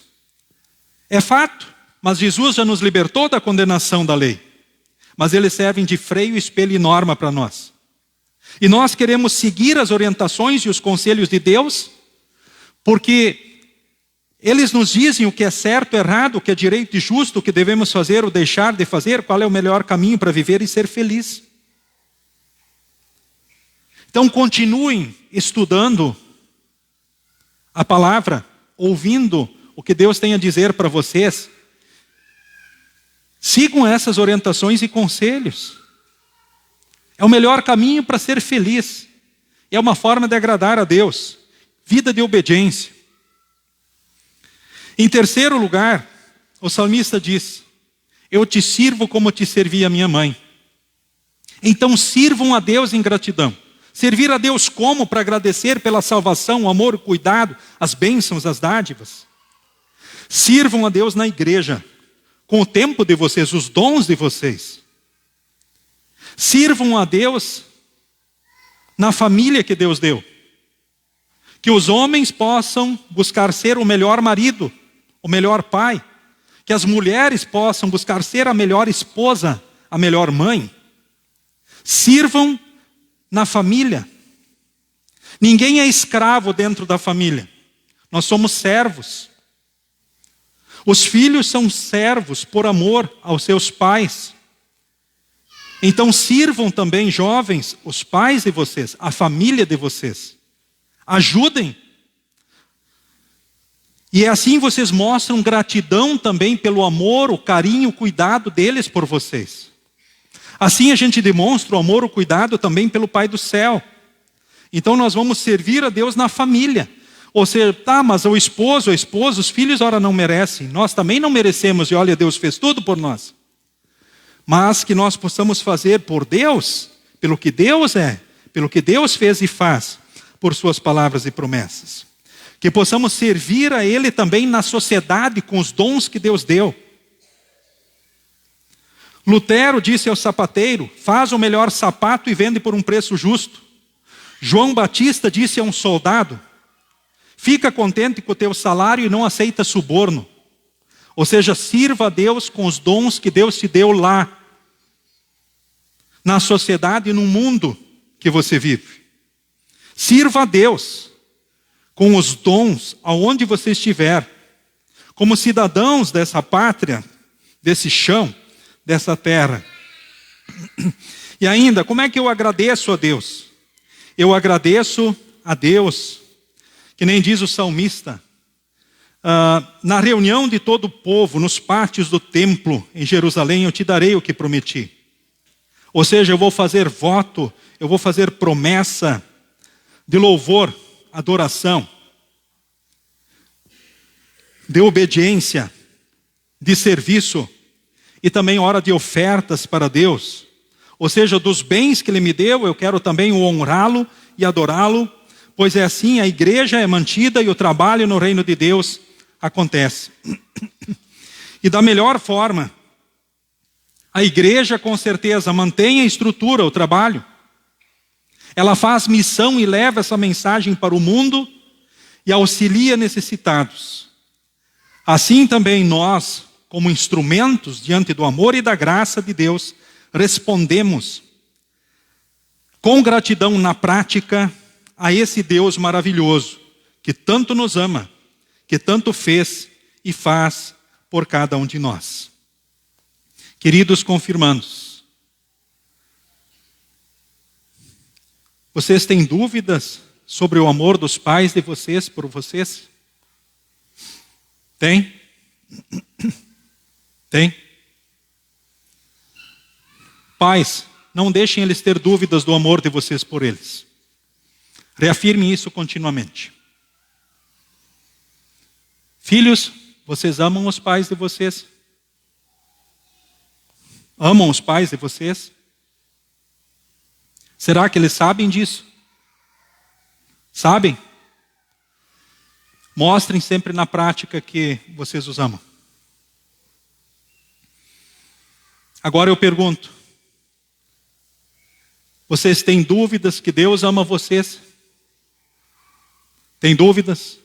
É fato, mas Jesus já nos libertou da condenação da lei. Mas eles servem de freio, espelho e norma para nós. E nós queremos seguir as orientações e os conselhos de Deus, porque eles nos dizem o que é certo, errado, o que é direito e justo, o que devemos fazer ou deixar de fazer, qual é o melhor caminho para viver e ser feliz. Então continuem estudando a palavra, ouvindo o que Deus tem a dizer para vocês. Sigam essas orientações e conselhos. É o melhor caminho para ser feliz. É uma forma de agradar a Deus. Vida de obediência. Em terceiro lugar, o salmista diz, eu te sirvo como te servia minha mãe. Então sirvam a Deus em gratidão. Servir a Deus como? Para agradecer pela salvação, o amor, o cuidado, as bênçãos, as dádivas. Sirvam a Deus na igreja, com o tempo de vocês, os dons de vocês. Sirvam a Deus na família que Deus deu. Que os homens possam buscar ser o melhor marido, o melhor pai. Que as mulheres possam buscar ser a melhor esposa, a melhor mãe. Sirvam na família. Ninguém é escravo dentro da família. Nós somos servos. Os filhos são servos por amor aos seus pais. Então sirvam também, jovens, os pais de vocês, a família de vocês. Ajudem. E assim vocês mostram gratidão também pelo amor, o carinho, o cuidado deles por vocês. Assim a gente demonstra o amor, o cuidado também pelo Pai do céu. Então nós vamos servir a Deus na família. Ou seja, tá, mas o esposo, a esposa, os filhos, ora, não merecem. Nós também não merecemos, e olha, Deus fez tudo por nós. Mas que nós possamos fazer por Deus, pelo que Deus é, pelo que Deus fez e faz, por suas palavras e promessas. Que possamos servir a Ele também na sociedade, com os dons que Deus deu. Lutero disse ao sapateiro, faz o melhor sapato e vende por um preço justo. João Batista disse a um soldado, fica contente com o teu salário e não aceita suborno. Ou seja, sirva a Deus com os dons que Deus te deu lá, na sociedade e no mundo que você vive. Sirva a Deus com os dons aonde você estiver, como cidadãos dessa pátria, desse chão, dessa terra. E ainda, como é que eu agradeço a Deus? Eu agradeço a Deus, que nem diz o salmista, na reunião de todo o povo, nos pátios do templo em Jerusalém, eu te darei o que prometi. Ou seja, eu vou fazer voto, eu vou fazer promessa de louvor, adoração, de obediência, de serviço, e também hora de ofertas para Deus. Ou seja, dos bens que Ele me deu, eu quero também honrá-lo e adorá-lo, pois é assim, a igreja é mantida e o trabalho no reino de Deus acontece. E da melhor forma, A igreja, com certeza, mantém a estrutura, o trabalho. Ela faz missão e leva essa mensagem para o mundo e auxilia necessitados. Assim também nós, como instrumentos diante do amor e da graça de Deus, respondemos com gratidão na prática a esse Deus maravilhoso, que tanto nos ama, que tanto fez e faz por cada um de nós. Queridos confirmandos, vocês têm dúvidas sobre o amor dos pais de vocês por vocês? Tem? Tem? Pais, não deixem eles ter dúvidas do amor de vocês por eles. Reafirmem isso continuamente. Filhos, vocês amam os pais de vocês? Amam os pais de vocês? Será que eles sabem disso? Sabem? Mostrem sempre na prática que vocês os amam. Agora eu pergunto, vocês têm dúvidas que Deus ama vocês? Tem dúvidas?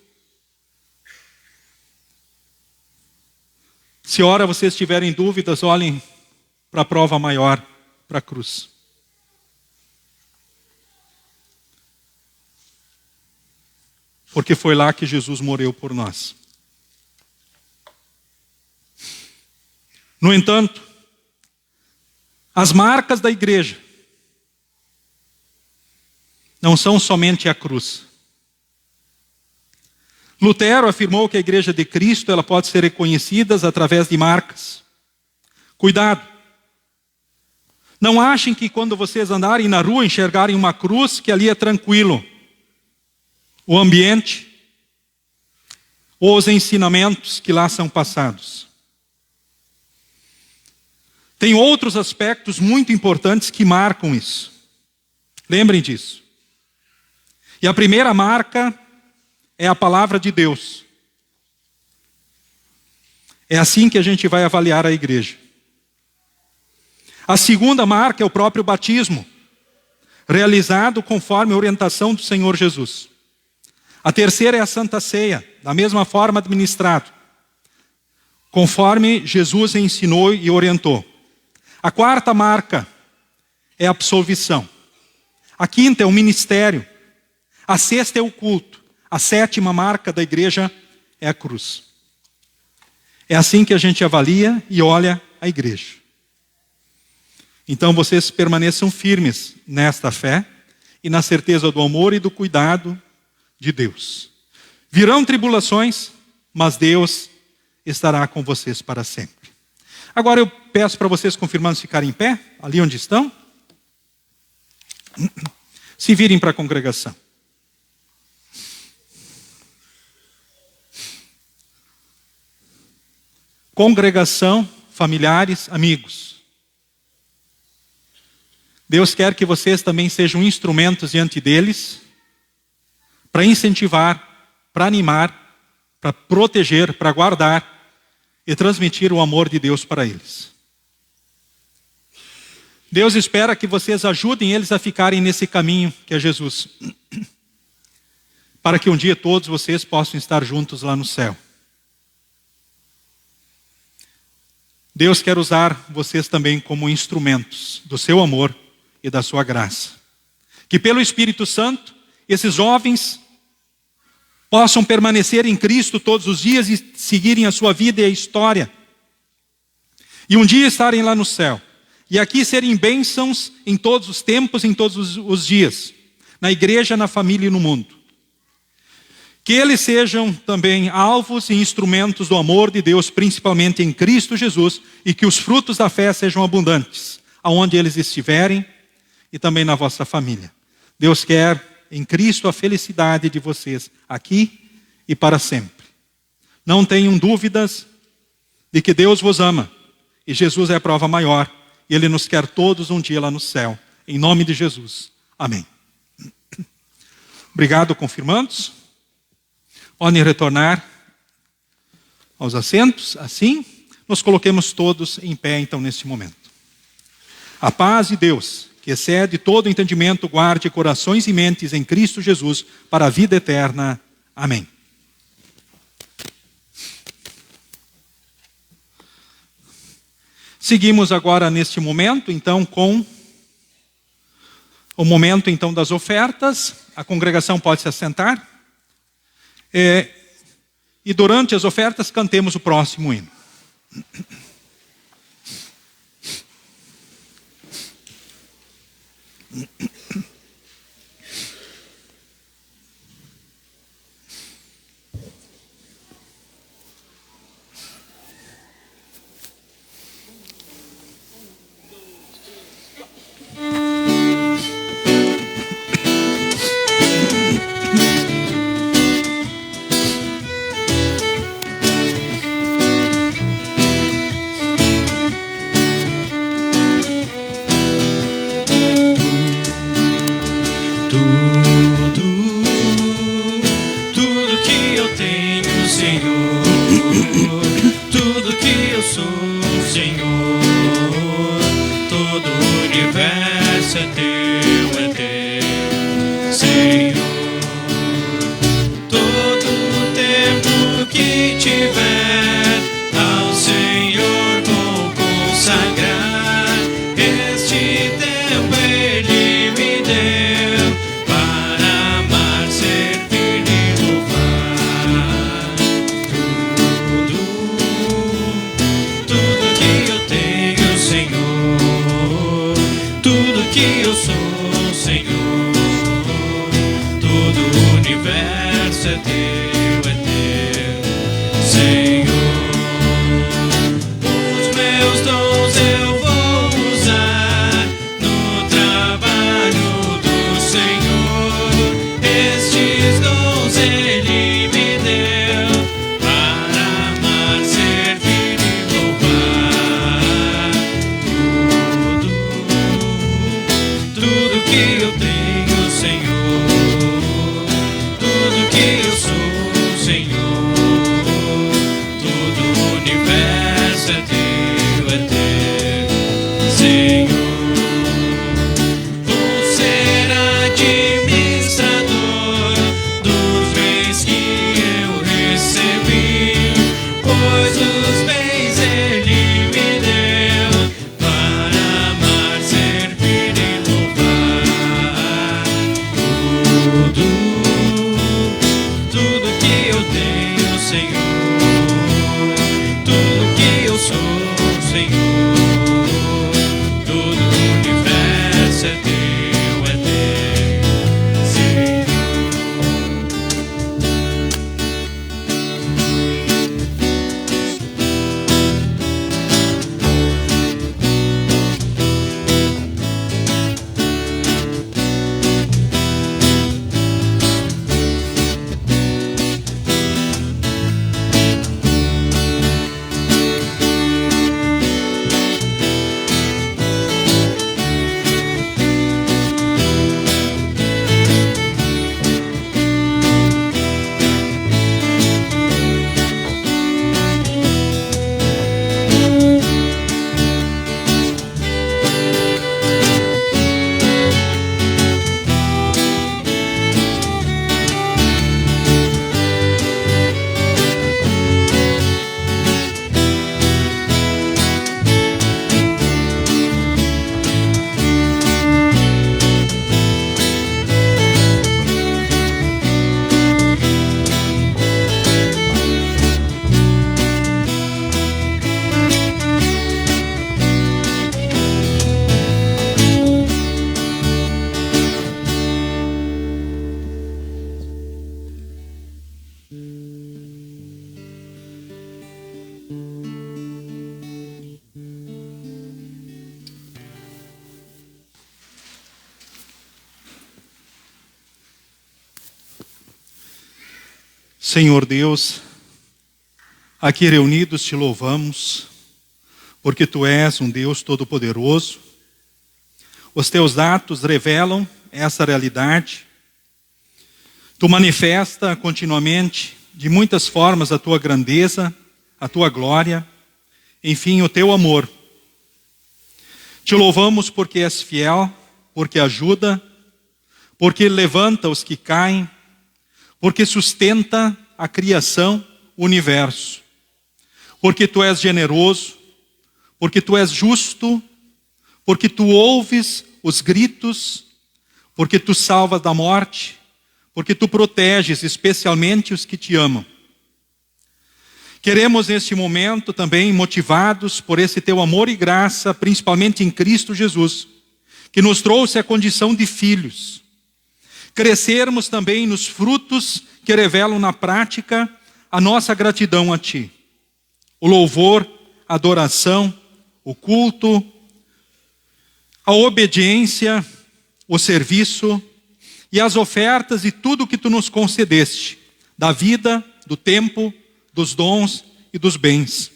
Se ora vocês tiverem dúvidas, olhem para a prova maior, para a cruz. Porque foi lá que Jesus morreu por nós. No entanto, as marcas da igreja não são somente a cruz. Lutero afirmou que a igreja de Cristo ela pode ser reconhecida através de marcas. Cuidado. Não achem que quando vocês andarem na rua enxergarem uma cruz que ali é tranquilo. O ambiente ou os ensinamentos que lá são passados. Tem outros aspectos muito importantes que marcam isso. Lembrem disso. E a primeira marca é a palavra de Deus. É assim que a gente vai avaliar a igreja. A segunda marca é o próprio batismo, realizado conforme a orientação do Senhor Jesus. A terceira é a Santa Ceia, da mesma forma administrado, conforme Jesus ensinou e orientou. A quarta marca é a absolvição. A quinta é o ministério. A sexta é o culto. A sétima marca da igreja é a cruz. É assim que a gente avalia e olha a igreja. Então vocês permaneçam firmes nesta fé e na certeza do amor e do cuidado de Deus. Virão tribulações, mas Deus estará com vocês para sempre. Agora eu peço para vocês confirmandos ficarem em pé, ali onde estão. Se virem para a congregação. Congregação, familiares, amigos. Deus quer que vocês também sejam instrumentos diante deles para incentivar, para animar, para proteger, para guardar e transmitir o amor de Deus para eles. Deus espera que vocês ajudem eles a ficarem nesse caminho que é Jesus, para que um dia todos vocês possam estar juntos lá no céu. Deus quer usar vocês também como instrumentos do seu amor e da sua graça. Que pelo Espírito Santo, esses jovens possam permanecer em Cristo todos os dias e seguirem a sua vida e a história. E um dia estarem lá no céu. E aqui serem bênçãos em todos os tempos, em todos os dias. Na igreja, na família e no mundo. Que eles sejam também alvos e instrumentos do amor de Deus, principalmente em Cristo Jesus, e que os frutos da fé sejam abundantes, aonde eles estiverem e também na vossa família. Deus quer em Cristo a felicidade de vocês, aqui e para sempre. Não tenham dúvidas de que Deus vos ama, e Jesus é a prova maior, e Ele nos quer todos um dia lá no céu. Em nome de Jesus. Amém. Obrigado, confirmandos. Podem retornar aos assentos, assim. Nos coloquemos todos em pé, então, neste momento. A paz de Deus, que excede todo entendimento, guarde corações e mentes em Cristo Jesus para a vida eterna. Amém. Seguimos agora neste momento, então, com o momento então das ofertas. A congregação pode se assentar. E durante as ofertas cantemos o próximo hino. Tudo que eu tenho, Senhor, tudo que eu sou, Senhor, todo o universo é teu, Senhor. Todo o tempo que tiver, ao Senhor vou consagrar. Este tempo Ele me deu para amar, servir e louvar. Tudo que eu tenho, Senhor, tudo que eu sou, Senhor, todo o universo é teu, Senhor. Os meus dons eu vou usar no trabalho do Senhor. Estes dons Ele me deu para amar, servir e louvar. Tudo que eu tenho, Senhor, tudo que eu sou, Senhor, todo o universo é teu, Senhor. Vou ser administrador dos bens que eu recebi, pois os bens Ele me deu para amar, servir e louvar. Tudo que eu tenho, Senhor, tudo que eu sou, Senhor, todo o universo é teu, Senhor. Senhor Deus, aqui reunidos te louvamos, porque Tu és um Deus todo-poderoso. Os Teus atos revelam essa realidade. Tu manifesta continuamente, de muitas formas, a Tua grandeza, a Tua glória, enfim, o Teu amor. Te louvamos porque és fiel, porque ajuda, porque levanta os que caem, porque sustenta a criação, o universo. Porque tu és generoso, porque tu és justo, porque tu ouves os gritos, porque tu salvas da morte, porque tu proteges especialmente os que te amam. Queremos neste momento também, motivados por esse teu amor e graça, principalmente em Cristo Jesus, que nos trouxe a condição de filhos, crescermos também nos frutos que revelam na prática a nossa gratidão a Ti. O louvor, a adoração, o culto, a obediência, o serviço e as ofertas e tudo que Tu nos concedeste, da vida, do tempo, dos dons e dos bens.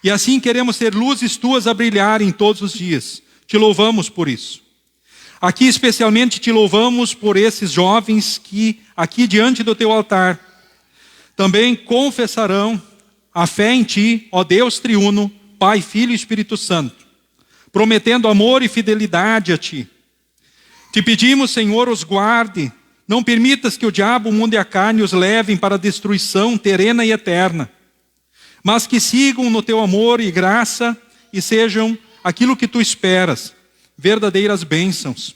E assim queremos ser luzes Tuas a brilhar em todos os dias. Te louvamos por isso. Aqui especialmente te louvamos por esses jovens que aqui diante do Teu altar também confessarão a fé em Ti, ó Deus triuno, Pai, Filho e Espírito Santo, prometendo amor e fidelidade a Ti. Te pedimos, Senhor, os guarde, não permitas que o diabo, o mundo e a carne os levem para a destruição terrena e eterna, mas que sigam no Teu amor e graça e sejam aquilo que Tu esperas, verdadeiras bênçãos.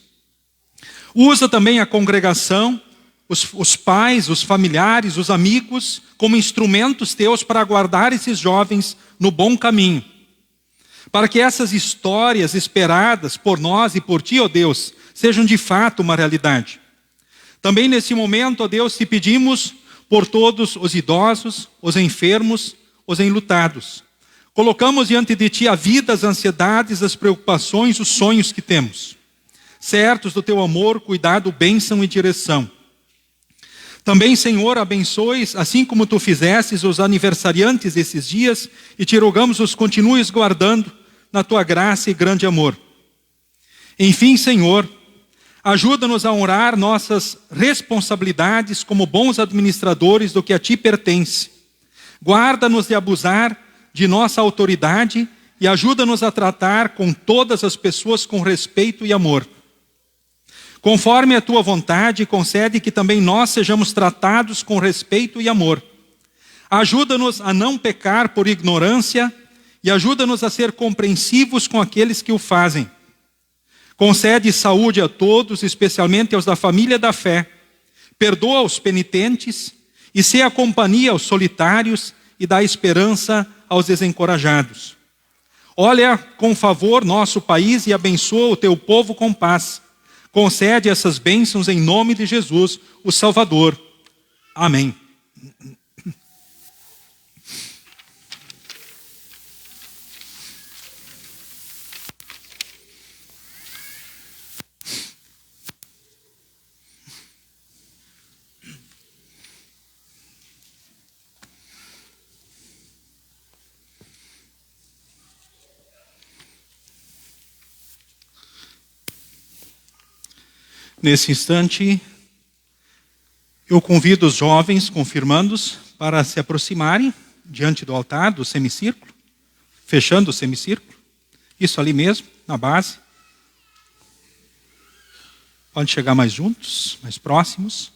Usa também a congregação, os pais, os familiares, os amigos, como instrumentos Teus para guardar esses jovens no bom caminho. Para que essas histórias esperadas por nós e por Ti, ó Deus, sejam de fato uma realidade. Também nesse momento, ó Deus, te pedimos por todos os idosos, os enfermos, os enlutados. Colocamos diante de Ti a vida, as ansiedades, as preocupações, os sonhos que temos. Certos do Teu amor, cuidado, bênção e direção. Também, Senhor, abençoes, assim como Tu fizestes os aniversariantes desses dias, e te rogamos os continues guardando na Tua graça e grande amor. Enfim, Senhor, ajuda-nos a honrar nossas responsabilidades como bons administradores do que a Ti pertence. Guarda-nos de abusar de nossa autoridade e ajuda-nos a tratar com todas as pessoas com respeito e amor. Conforme a Tua vontade, concede que também nós sejamos tratados com respeito e amor. Ajuda-nos a não pecar por ignorância e ajuda-nos a ser compreensivos com aqueles que o fazem. Concede saúde a todos, especialmente aos da família da fé. Perdoa os penitentes e sê a companhia aos solitários e dá esperança aos desencorajados. Olha com favor nosso país e abençoa o Teu povo com paz. Concede essas bênçãos em nome de Jesus, o Salvador. Amém. Nesse instante, eu convido os jovens confirmandos para se aproximarem diante do altar, do semicírculo, fechando o semicírculo, isso ali mesmo, na base. Pode chegar mais juntos, mais próximos.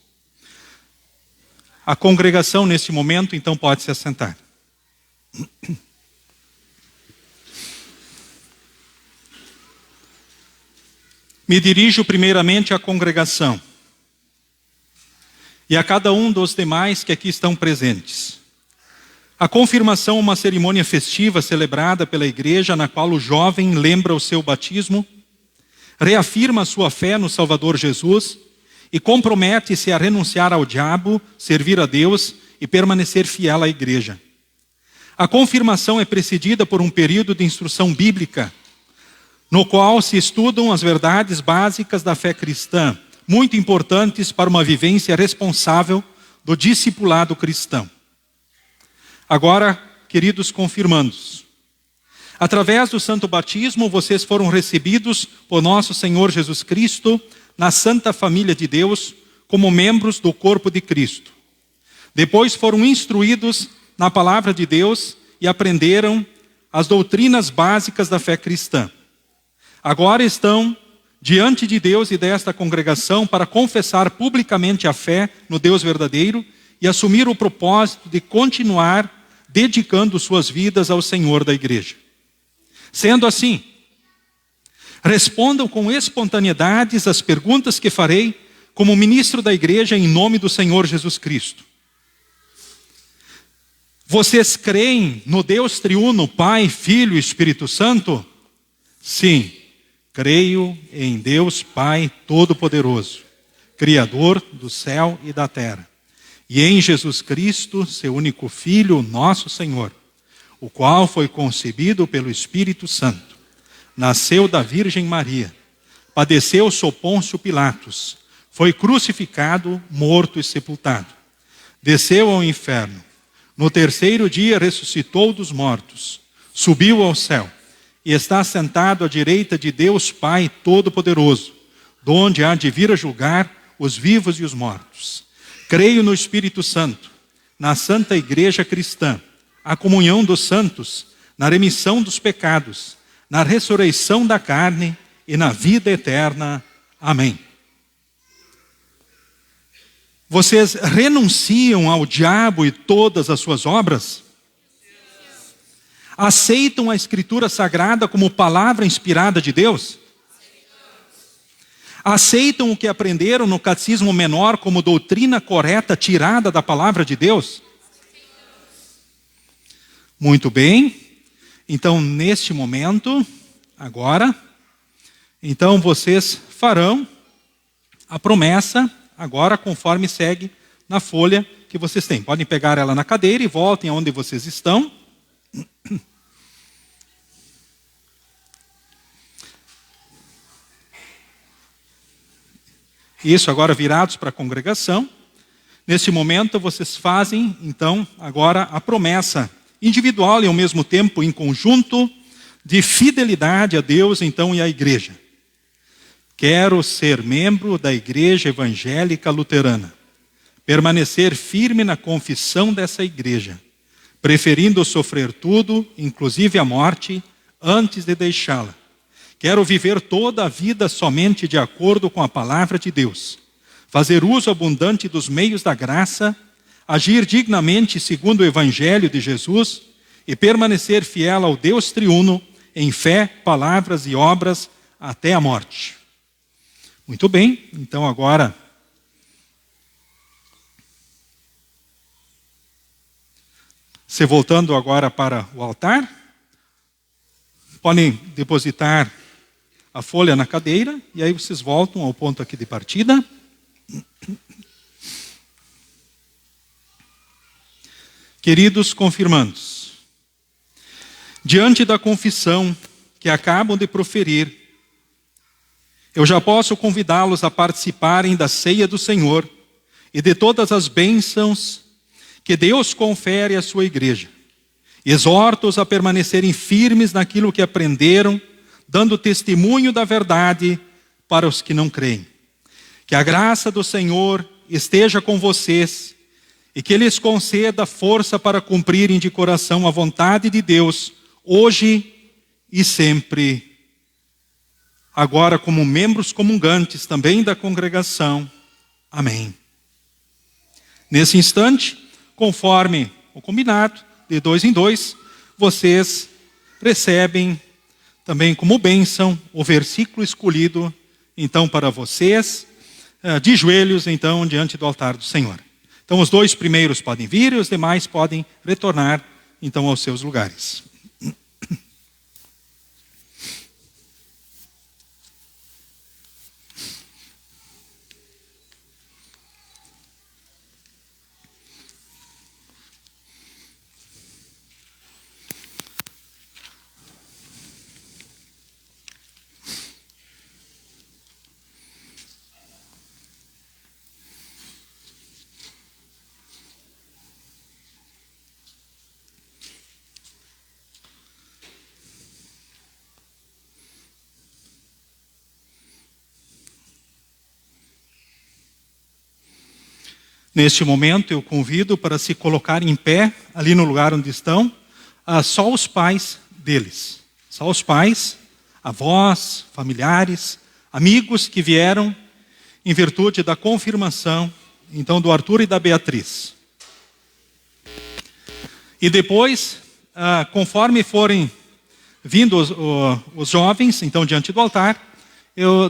A congregação, neste momento, então, pode se assentar. Me dirijo primeiramente à congregação e a cada um dos demais que aqui estão presentes. A confirmação é uma cerimônia festiva celebrada pela igreja na qual o jovem lembra o seu batismo, reafirma a sua fé no Salvador Jesus e compromete-se a renunciar ao diabo, servir a Deus e permanecer fiel à igreja. A confirmação é precedida por um período de instrução bíblica, no qual se estudam as verdades básicas da fé cristã, muito importantes para uma vivência responsável do discipulado cristão. Agora, queridos confirmandos, através do santo batismo, vocês foram recebidos por nosso Senhor Jesus Cristo na santa família de Deus, como membros do corpo de Cristo. Depois foram instruídos na palavra de Deus e aprenderam as doutrinas básicas da fé cristã. agora estão diante de Deus e desta congregação para confessar publicamente a fé no Deus verdadeiro e assumir o propósito de continuar dedicando suas vidas ao Senhor da igreja. Sendo assim, respondam com espontaneidade as perguntas que farei como ministro da igreja em nome do Senhor Jesus Cristo. Vocês creem no Deus triuno, Pai, Filho e Espírito Santo? Sim, creio em Deus Pai Todo-Poderoso, Criador do céu e da terra, e em Jesus Cristo, seu único Filho, nosso Senhor, o qual foi concebido pelo Espírito Santo, nasceu da Virgem Maria, padeceu sob Pôncio Pilatos, foi crucificado, morto e sepultado, desceu ao inferno, no terceiro dia ressuscitou dos mortos, subiu ao céu e está sentado à direita de Deus Pai Todo-Poderoso, donde há de vir a julgar os vivos e os mortos. Creio no Espírito Santo, na Santa Igreja Cristã, a comunhão dos santos, na remissão dos pecados, na ressurreição da carne e na vida eterna. Amém. Vocês renunciam ao diabo e todas as suas obras? Aceitam a Escritura Sagrada como palavra inspirada de Deus? Aceitam o que aprenderam no Catecismo Menor como doutrina correta tirada da palavra de Deus? Muito bem. Então, neste momento, agora, então vocês farão a promessa, agora conforme segue na folha que vocês têm. Podem pegar ela na cadeira e voltem aonde vocês estão. Isso, agora virados para a congregação. Neste momento, vocês fazem, então, agora a promessa individual e ao mesmo tempo em conjunto de fidelidade a Deus, então, e à igreja. Quero ser membro da Igreja Evangélica Luterana, permanecer firme na confissão dessa igreja, preferindo sofrer tudo, inclusive a morte, antes de deixá-la. Quero viver toda a vida somente de acordo com a palavra de Deus, fazer uso abundante dos meios da graça, agir dignamente segundo o Evangelho de Jesus e permanecer fiel ao Deus triuno em fé, palavras e obras até a morte. Muito bem, então agora se voltando agora para o altar, podem depositar a folha na cadeira e aí vocês voltam ao ponto aqui de partida. Queridos confirmandos, diante da confissão que acabam de proferir, eu já posso convidá-los a participarem da ceia do Senhor e de todas as bênçãos que Deus confere à sua igreja. Exorto-os a permanecerem firmes naquilo que aprenderam, dando testemunho da verdade para os que não creem. Que a graça do Senhor esteja com vocês e que Ele lhes conceda força para cumprirem de coração a vontade de Deus, hoje e sempre. Agora, como membros comungantes também da congregação. Amém. Nesse instante, conforme o combinado, de 2 em 2, vocês recebem também como bênção o versículo escolhido, então, para vocês, de joelhos, então, diante do altar do Senhor. Então, os 2 primeiros podem vir e os demais podem retornar, então, aos seus lugares. Neste momento, eu convido para se colocar em pé, ali no lugar onde estão, só os pais deles. Só os pais, avós, familiares, amigos que vieram em virtude da confirmação, então, do Arthur e da Beatriz. E depois, conforme forem vindo os jovens, então, diante do altar,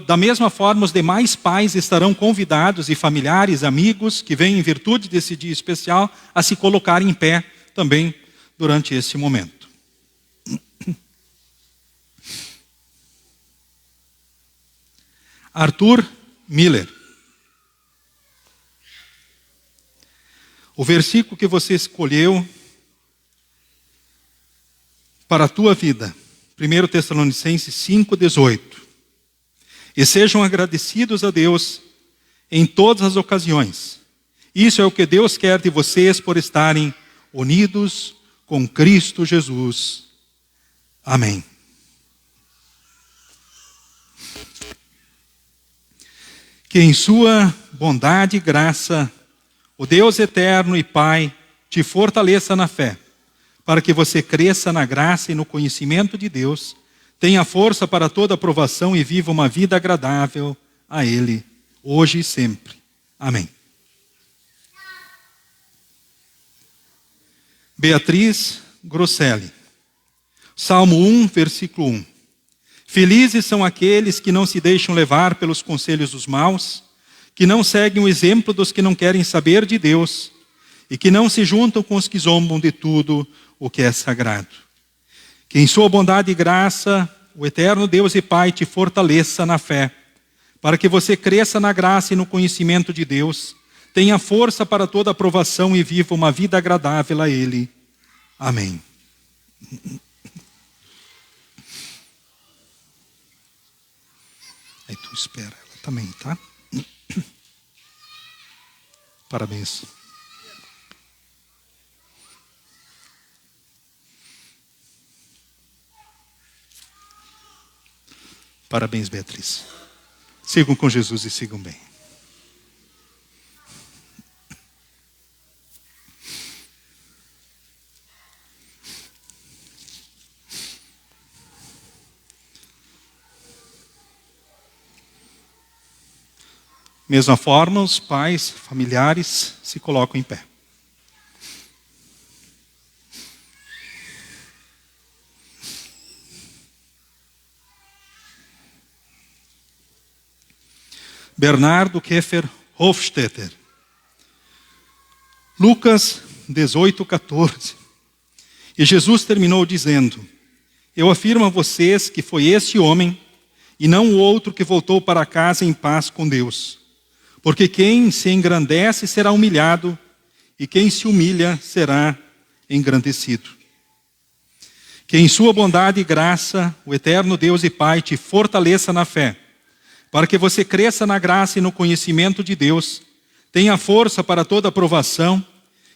da mesma forma, os demais pais estarão convidados, e familiares, amigos, que vêm em virtude desse dia especial, a se colocarem em pé também durante esse momento. Arthur Miller. O versículo que você escolheu para a tua vida, 1 Tessalonicenses 5,18. E sejam agradecidos a Deus em todas as ocasiões. Isso é o que Deus quer de vocês por estarem unidos com Cristo Jesus. Amém. Que em sua bondade e graça, o Deus eterno e Pai te fortaleça na fé, para que você cresça na graça e no conhecimento de Deus, tenha força para toda aprovação e viva uma vida agradável a Ele, hoje e sempre. Amém. Beatriz Grosselli. Salmo 1, versículo 1. Felizes são aqueles que não se deixam levar pelos conselhos dos maus, que não seguem o exemplo dos que não querem saber de Deus e que não se juntam com os que zombam de tudo o que é sagrado. Que em sua bondade e graça, o eterno Deus e Pai te fortaleça na fé, para que você cresça na graça e no conhecimento de Deus, tenha força para toda aprovação e viva uma vida agradável a Ele. Amém. Aí tu espera ela também, tá? Parabéns. Parabéns, Beatriz. Sigam com Jesus e sigam bem. Mesma forma, os pais, familiares se colocam em pé. Bernardo Keffer Hofstetter. Lucas 18:14. E Jesus terminou dizendo: eu afirmo a vocês que foi esse homem e não o outro que voltou para casa em paz com Deus. Porque quem se engrandece será humilhado, e quem se humilha será engrandecido. Que em sua bondade e graça, o eterno Deus e Pai te fortaleça na fé, para que você cresça na graça e no conhecimento de Deus, tenha força para toda aprovação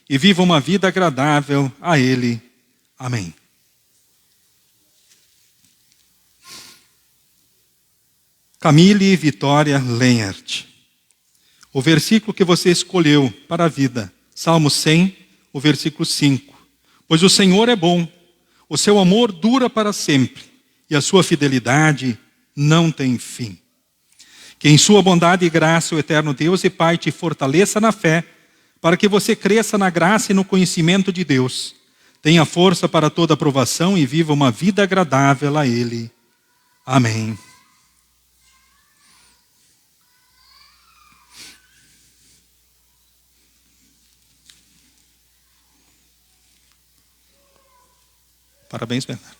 e viva uma vida agradável a Ele. Amém. Camille Vitória Lenhart. O versículo que você escolheu para a vida, Salmo 100, o versículo 5. Pois o Senhor é bom, o seu amor dura para sempre, e a sua fidelidade não tem fim. Que em sua bondade e graça o eterno Deus e Pai te fortaleça na fé, para que você cresça na graça e no conhecimento de Deus, tenha força para toda aprovação e viva uma vida agradável a Ele. Amém. Parabéns, Bernardo.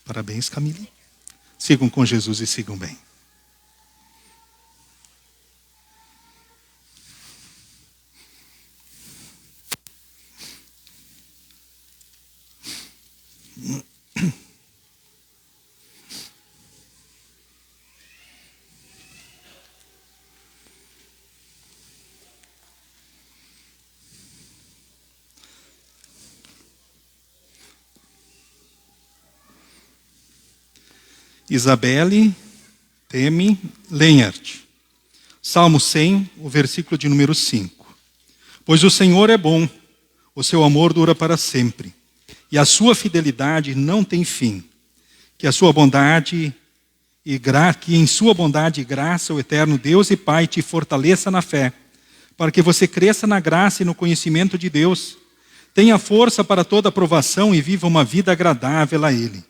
Parabéns, Camille. Sigam com Jesus e sigam bem. Isabelle Teme Lenhart. Salmo 100, o versículo de número 5. Pois o Senhor é bom, o seu amor dura para sempre, e a sua fidelidade não tem fim. Que em sua bondade e graça o eterno Deus e Pai te fortaleça na fé, para que você cresça na graça e no conhecimento de Deus, tenha força para toda aprovação e viva uma vida agradável a Ele.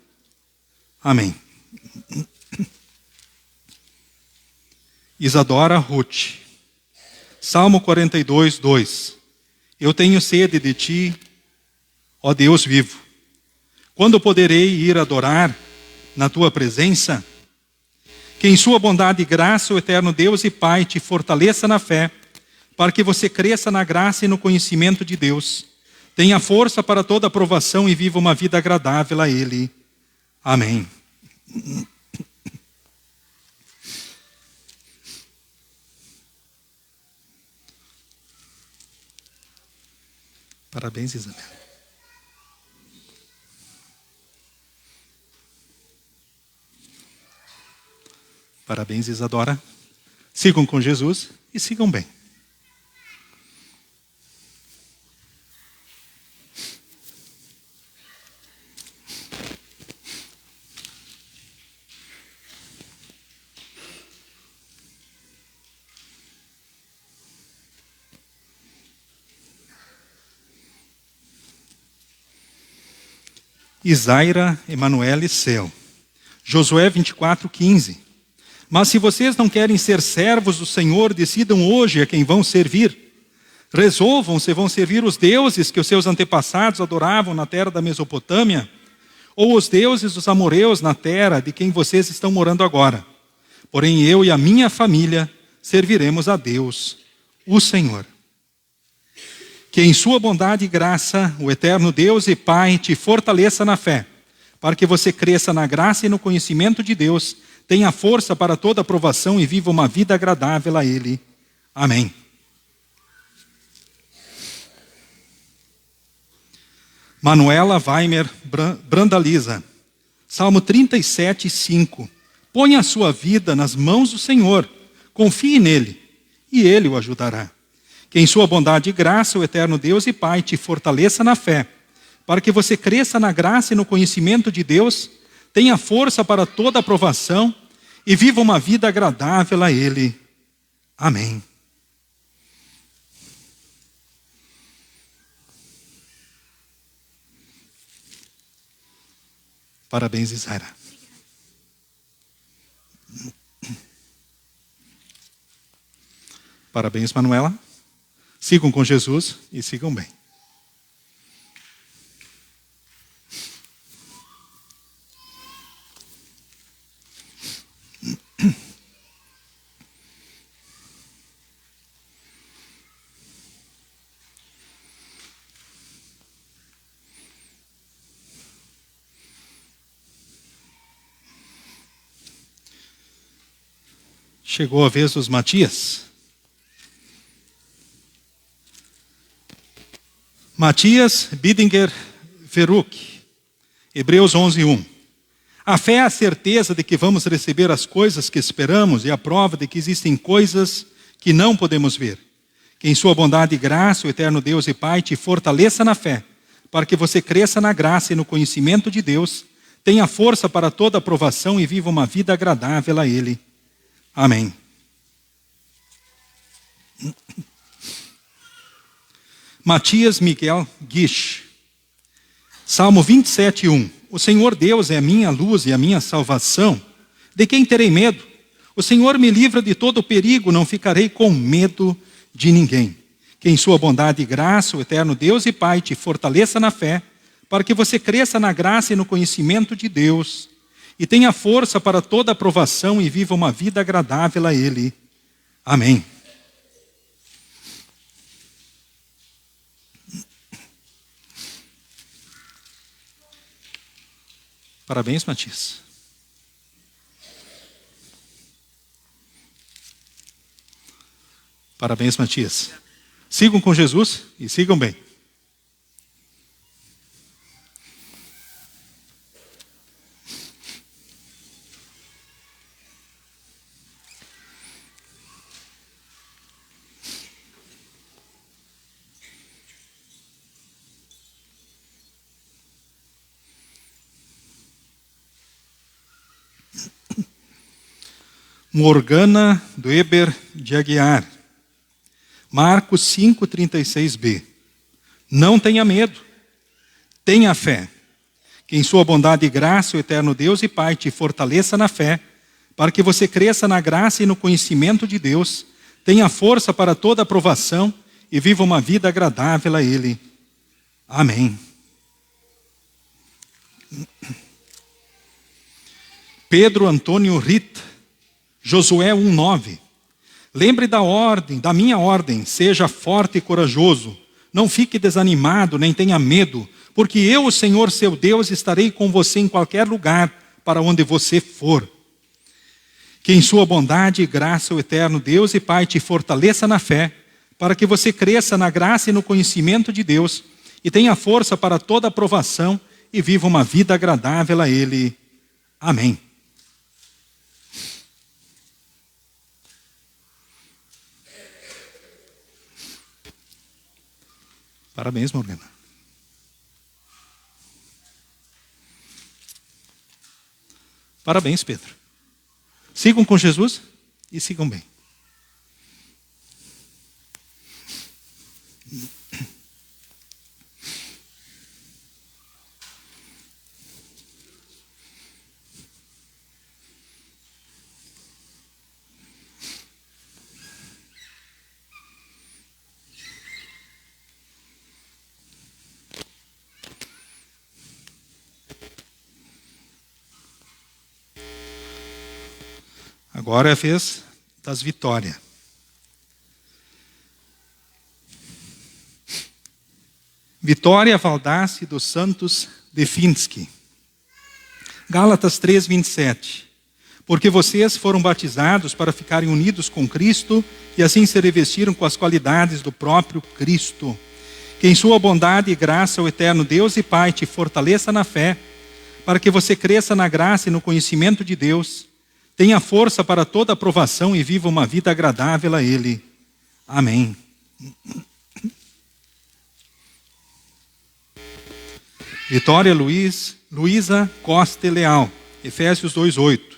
Amém. Isadora Ruth. Salmo 42, 2. Eu tenho sede de ti, ó Deus vivo. Quando poderei ir adorar na tua presença? Que em sua bondade e graça o eterno Deus e Pai te fortaleça na fé, para que você cresça na graça e no conhecimento de Deus, tenha força para toda aprovação e viva uma vida agradável a Ele. Amém. Parabéns, Isabel. Parabéns, Isadora. Sigam com Jesus e sigam bem. Isaira Emanuele Cel. Josué 24, 15. Mas se vocês não querem ser servos do Senhor, decidam hoje a quem vão servir. Resolvam se vão servir os deuses que os seus antepassados adoravam na terra da Mesopotâmia, ou os deuses dos amoreus na terra de quem vocês estão morando agora. Porém, eu e a minha família serviremos a Deus, o Senhor. Que em sua bondade e graça, o eterno Deus e Pai te fortaleça na fé, para que você cresça na graça e no conhecimento de Deus, tenha força para toda aprovação e viva uma vida agradável a Ele. Amém. Manuela Weimer Brandaliza. Salmo 37, 5. Ponha a sua vida nas mãos do Senhor, confie nele, e Ele o ajudará. Que em sua bondade e graça o eterno Deus e Pai te fortaleça na fé, para que você cresça na graça e no conhecimento de Deus, tenha força para toda aprovação e viva uma vida agradável a Ele. Amém. Parabéns, Isaira. Parabéns, Manuela. Sigam com Jesus e sigam bem. Chegou a vez dos Matias. Matias Bidinger Veruk, Hebreus 11, 1. A fé é a certeza de que vamos receber as coisas que esperamos e a prova de que existem coisas que não podemos ver. Que em sua bondade e graça o eterno Deus e Pai te fortaleça na fé, para que você cresça na graça e no conhecimento de Deus, tenha força para toda aprovação e viva uma vida agradável a Ele. Amém. Matias Miguel Guiche. Salmo 27, 1. O Senhor Deus é a minha luz e a minha salvação. De quem terei medo? O Senhor me livra de todo perigo, não ficarei com medo de ninguém. Que em sua bondade e graça o eterno Deus e Pai te fortaleça na fé, para que você cresça na graça e no conhecimento de Deus, e tenha força para toda aprovação e viva uma vida agradável a Ele. Amém. Parabéns, Matias. Parabéns, Matias. Sigam com Jesus e sigam bem. Morgana Dueber de Aguiar. Marcos 5,36b. Não tenha medo, tenha fé. Que em sua bondade e graça o eterno Deus e Pai te fortaleça na fé, para que você cresça na graça e no conhecimento de Deus, tenha força para toda aprovação e viva uma vida agradável a Ele. Amém. Pedro Antônio Rita, Josué 1,9. Lembre da ordem, da minha ordem, seja forte e corajoso. Não fique desanimado, nem tenha medo, porque eu, o Senhor seu Deus, estarei com você em qualquer lugar para onde você for. Que em sua bondade e graça o eterno Deus e Pai te fortaleça na fé, para que você cresça na graça e no conhecimento de Deus, e tenha força para toda aprovação e viva uma vida agradável a Ele. Amém. Parabéns, Morgana. Parabéns, Pedro. Sigam com Jesus e sigam bem. Agora é a vez das Vitórias. Vitória Valdace dos Santos Definski. Gálatas 3:27. Porque vocês foram batizados para ficarem unidos com Cristo e assim se revestiram com as qualidades do próprio Cristo. Que em sua bondade e graça o eterno Deus e Pai te fortaleça na fé, para que você cresça na graça e no conhecimento de Deus, tenha força para toda aprovação e viva uma vida agradável a Ele. Amém. Vitória Luísa Costa Leal, Efésios 2:8.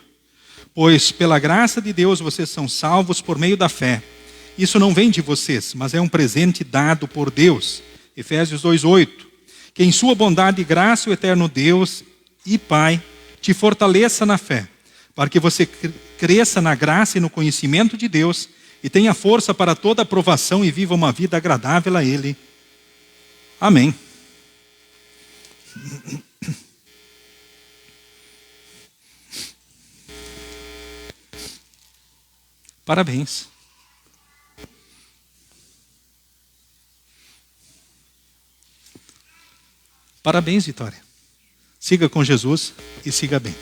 Pois pela graça de Deus vocês são salvos por meio da fé. Isso não vem de vocês, mas é um presente dado por Deus. Efésios 2:8. Que em sua bondade e graça o eterno Deus e Pai te fortaleça na fé, para que você cresça na graça e no conhecimento de Deus e tenha força para toda aprovação e viva uma vida agradável a Ele. Amém. Parabéns. Parabéns, Vitória. Siga com Jesus e siga bem.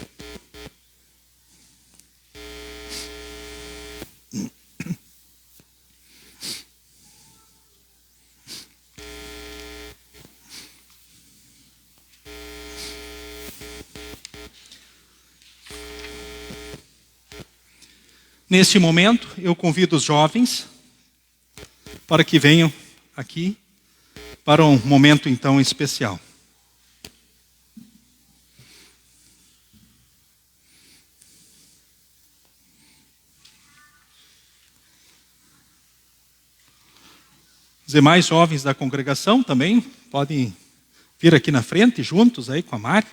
Neste momento, eu convido os jovens para que venham aqui para um momento então especial. Os demais jovens da congregação também podem vir aqui na frente, juntos aí com a Mari.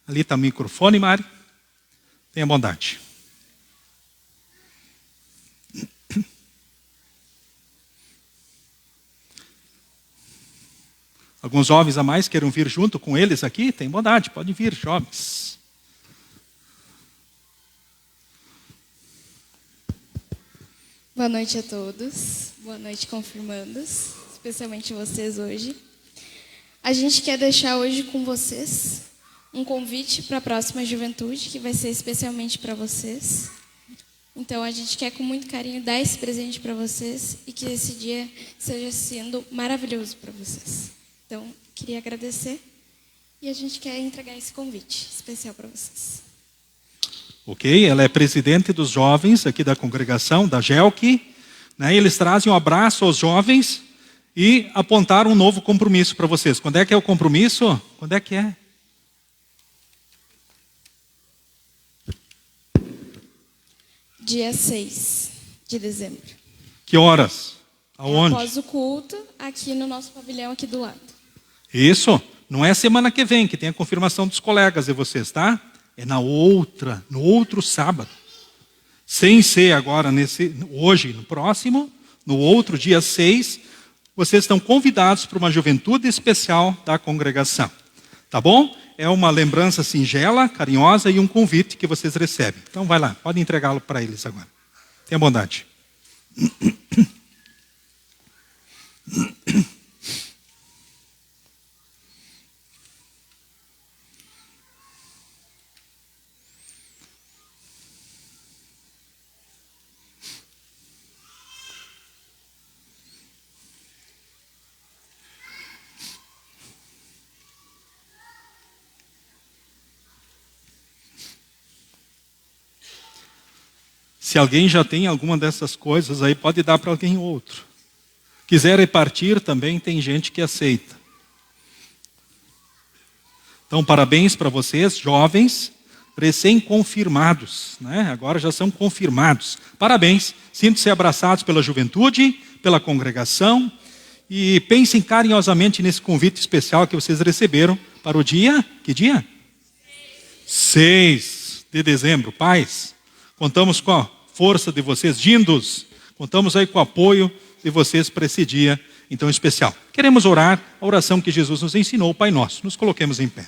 Ali está o microfone, Mari. Tenha bondade. Alguns jovens a mais queiram vir junto com eles aqui, tem bondade, podem vir, jovens. Boa noite a todos, boa noite confirmandos, especialmente vocês hoje. A gente quer deixar hoje com vocês um convite para a próxima juventude, que vai ser especialmente para vocês. Então a gente quer com muito carinho dar esse presente para vocês e que esse dia seja sendo maravilhoso para vocês. Então, queria agradecer e a gente quer entregar esse convite especial para vocês. Ok, ela é presidente dos jovens aqui da congregação, da GELC, né? Eles trazem um abraço aos jovens e apontaram um novo compromisso para vocês. Quando é que é o compromisso? Quando é que é? dia 6 de dezembro. Que horas? Aonde? Após o culto, aqui no nosso pavilhão aqui do lado. Isso, não é semana que vem, que tem a confirmação dos colegas de vocês, tá? É no outro sábado. Sem ser agora, hoje, no próximo, no outro dia 6, vocês estão convidados para uma juventude especial da congregação. Tá bom? É uma lembrança singela, carinhosa e um convite que vocês recebem. Então vai lá, pode entregá-lo para eles agora. Tenha bondade. Se alguém já tem alguma dessas coisas aí, pode dar para alguém outro. Quiser repartir também, tem gente que aceita. Então, parabéns para vocês, jovens, recém-confirmados, né? Agora já são confirmados. Parabéns, sintam-se abraçados pela juventude, pela congregação, e pensem carinhosamente nesse convite especial que vocês receberam para o dia, que dia? 6 de dezembro. Pais, contamos com a força de vocês, dindos, contamos aí com o apoio de vocês para esse dia, então, especial. Queremos orar a oração que Jesus nos ensinou, o Pai Nosso. Nos coloquemos em pé.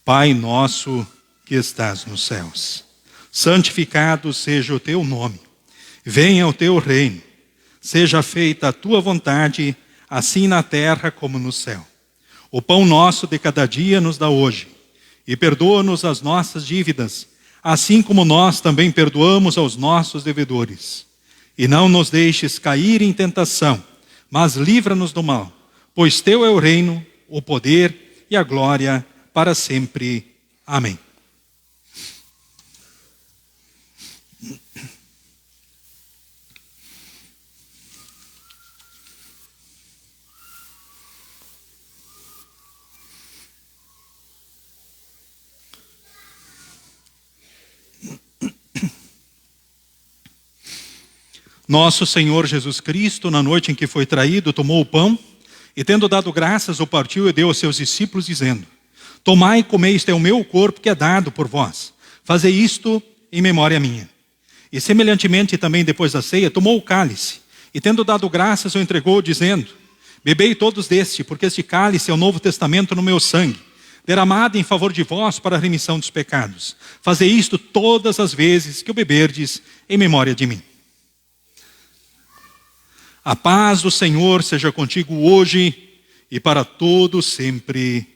Pai nosso que estás nos céus, santificado seja o teu nome. Venha o teu reino. Seja feita a tua vontade, assim na terra como no céu. O pão nosso de cada dia nos dá hoje. E perdoa-nos as nossas dívidas, assim como nós também perdoamos aos nossos devedores. E não nos deixes cair em tentação, mas livra-nos do mal. Pois teu é o reino, o poder e a glória para sempre. Amém. Nosso Senhor Jesus Cristo, na noite em que foi traído, tomou o pão e, tendo dado graças, o partiu e deu aos seus discípulos, dizendo: Tomai e comei, este é o meu corpo que é dado por vós. Fazei isto em memória minha. E semelhantemente também depois da ceia, tomou o cálice e, tendo dado graças, o entregou, dizendo: Bebei todos deste, porque este cálice é o novo testamento no meu sangue, derramado em favor de vós para a remissão dos pecados. Fazei isto todas as vezes que o beberdes em memória de mim. A paz do Senhor seja contigo hoje e para todo sempre.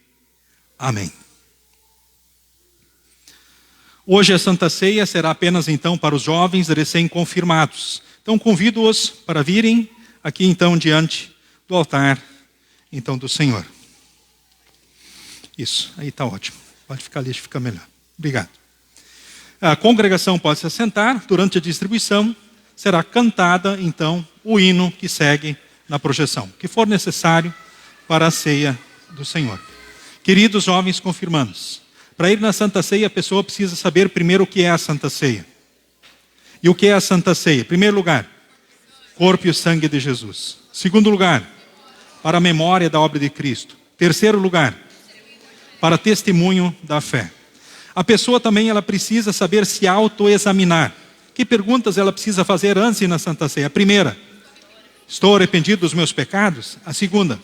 Amém. Hoje a Santa Ceia será apenas então para os jovens recém-confirmados. Então convido-os para virem aqui então diante do altar então do Senhor. Isso, aí está ótimo. Pode ficar ali, fica melhor. Obrigado. A congregação pode se assentar. Durante a distribuição será cantada então o hino que segue na projeção, que for necessário para a ceia do Senhor. Queridos jovens confirmandos, para ir na Santa Ceia a pessoa precisa saber primeiro o que é a Santa Ceia. E o que é a Santa Ceia? Em primeiro lugar, corpo e sangue de Jesus. Segundo lugar, para a memória da obra de Cristo. Terceiro lugar, para testemunho da fé. A pessoa também ela precisa saber se autoexaminar. Que perguntas ela precisa fazer antes de ir na Santa Ceia? A primeira, estou arrependido dos meus pecados? A segunda,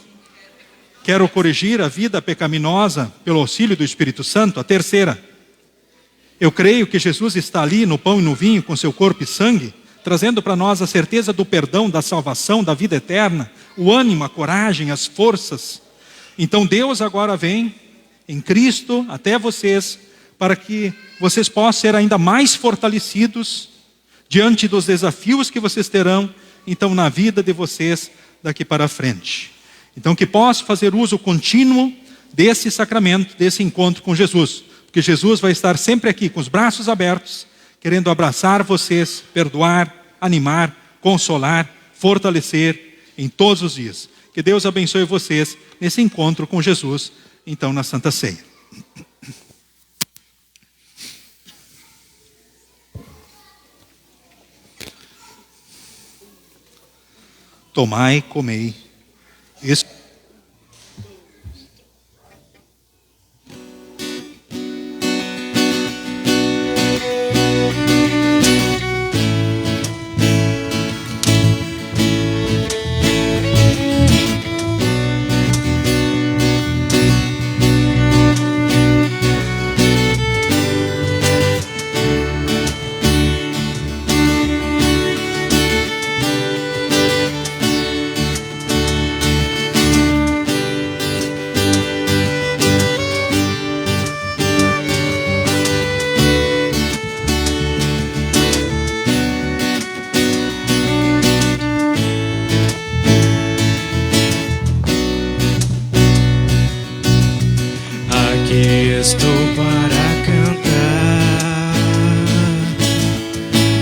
quero corrigir a vida pecaminosa pelo auxílio do Espírito Santo? A terceira, eu creio que Jesus está ali no pão e no vinho com seu corpo e sangue, trazendo para nós a certeza do perdão, da salvação, da vida eterna, o ânimo, a coragem, as forças. Então Deus agora vem em Cristo até vocês, para que vocês possam ser ainda mais fortalecidos diante dos desafios que vocês terão, então, na vida de vocês daqui para frente. Então, que possam fazer uso contínuo desse sacramento, desse encontro com Jesus. Porque Jesus vai estar sempre aqui, com os braços abertos, querendo abraçar vocês, perdoar, animar, consolar, fortalecer em todos os dias. Que Deus abençoe vocês nesse encontro com Jesus, então, na Santa Ceia. Tomai, comei. Estou para cantar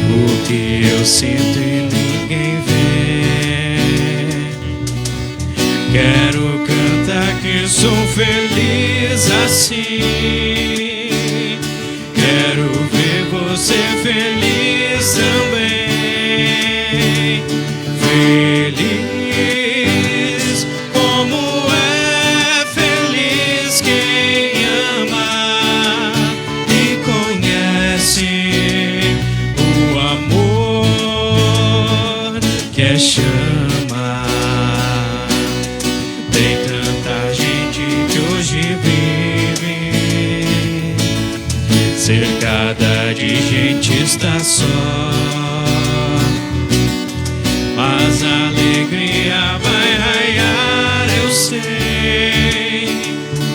o que eu sinto e ninguém vê. Quero cantar que sou feliz assim. Quero ver você feliz também. Feliz como é feliz quem ama e conhece o amor que é chama. Tem tanta gente que hoje vive cercada de gente, está só, mas a alegria vai raiar, eu sei,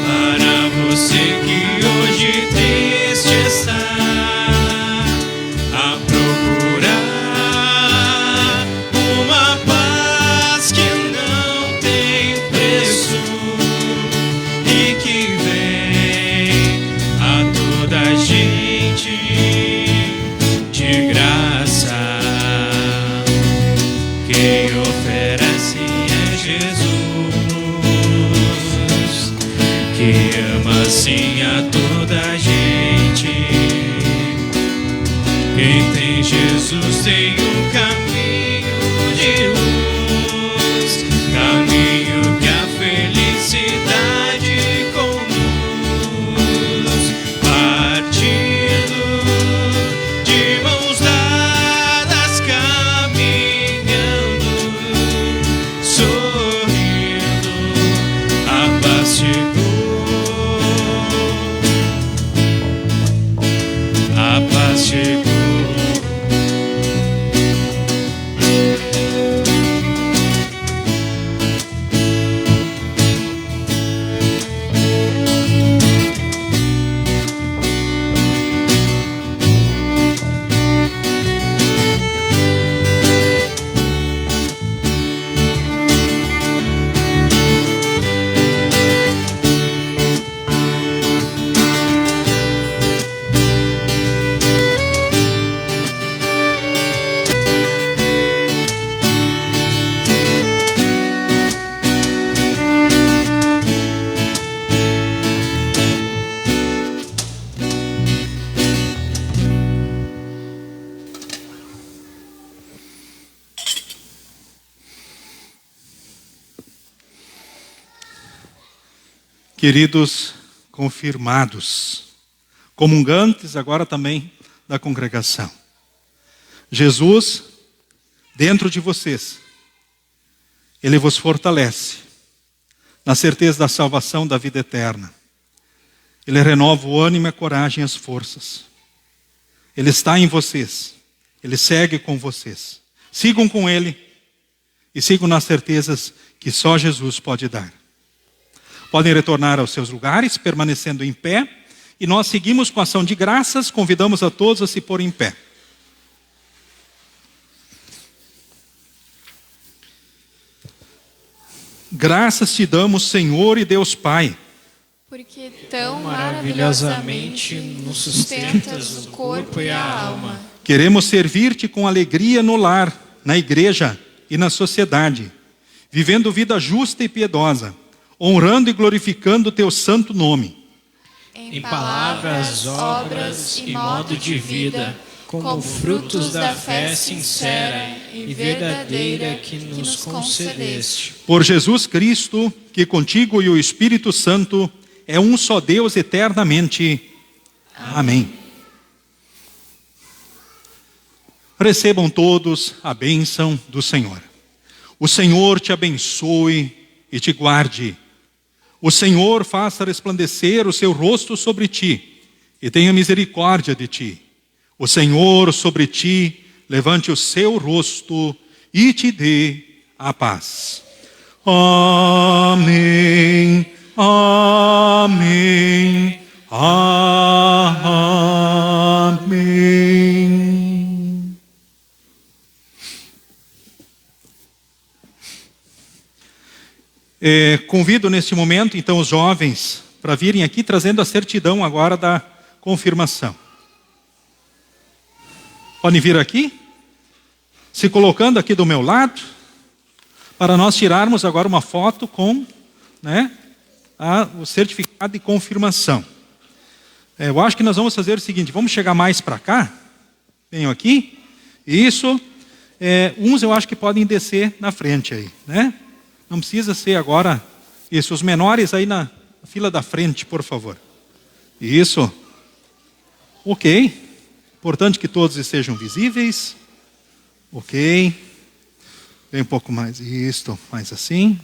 para você que hoje triste está a procurar uma paz que não tem preço e que vem a toda a gente de graça. Quem oferece é Jesus, que ama assim a toda a gente. Quem tem Jesus tem um caminho de luz, caminho que a felicidade conduz, partindo de mãos dadas, caminhando, sorrindo, a paz chegou, a paz chegou. Queridos confirmados, comungantes agora também da congregação, Jesus, dentro de vocês, Ele vos fortalece na certeza da salvação da vida eterna. Ele renova o ânimo, a coragem e as forças. Ele está em vocês, Ele segue com vocês. Sigam com Ele e sigam nas certezas que só Jesus pode dar. Podem retornar aos seus lugares, permanecendo em pé, e nós seguimos com a ação de graças, convidamos a todos a se pôr em pé. Graças te damos, Senhor e Deus Pai, porque tão maravilhosamente nos sustentas o corpo e a alma. Queremos servir-te com alegria no lar, na igreja e na sociedade, vivendo vida justa e piedosa, honrando e glorificando o teu santo nome. Em palavras, obras e modo de vida, como frutos da fé sincera e verdadeira que nos concedeste. Por Jesus Cristo, que contigo e o Espírito Santo é um só Deus eternamente. Amém. Recebam todos a bênção do Senhor. O Senhor te abençoe e te guarde. O Senhor faça resplandecer o seu rosto sobre ti e tenha misericórdia de ti. O Senhor sobre ti levante o seu rosto e te dê a paz. Amém, amém, amém. Convido neste momento, então, os jovens para virem aqui trazendo a certidão agora da confirmação. Podem vir aqui, se colocando aqui do meu lado, para nós tirarmos agora uma foto com, o certificado de confirmação. Eu acho que nós vamos fazer o seguinte, vamos chegar mais para cá, venham aqui, isso, uns eu acho que podem descer na frente aí, né? Não precisa ser agora, isso, os menores aí na fila da frente, por favor. Isso, ok. Importante que todos estejam visíveis. Ok. Vem um pouco mais. Isto, mais assim.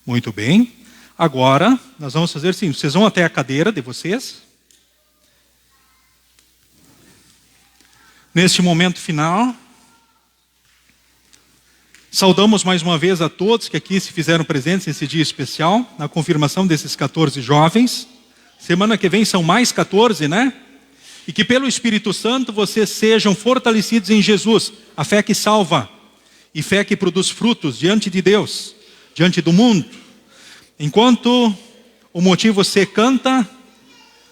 Muito bem. Agora, nós vamos fazer assim, vocês vão até a cadeira de vocês. Neste momento final, saudamos mais uma vez a todos que aqui se fizeram presentes nesse dia especial, na confirmação desses 14 jovens. Semana que vem são mais 14, né? E que pelo Espírito Santo vocês sejam fortalecidos em Jesus, a fé que salva e fé que produz frutos diante de Deus, diante do mundo. Enquanto o motivo C canta,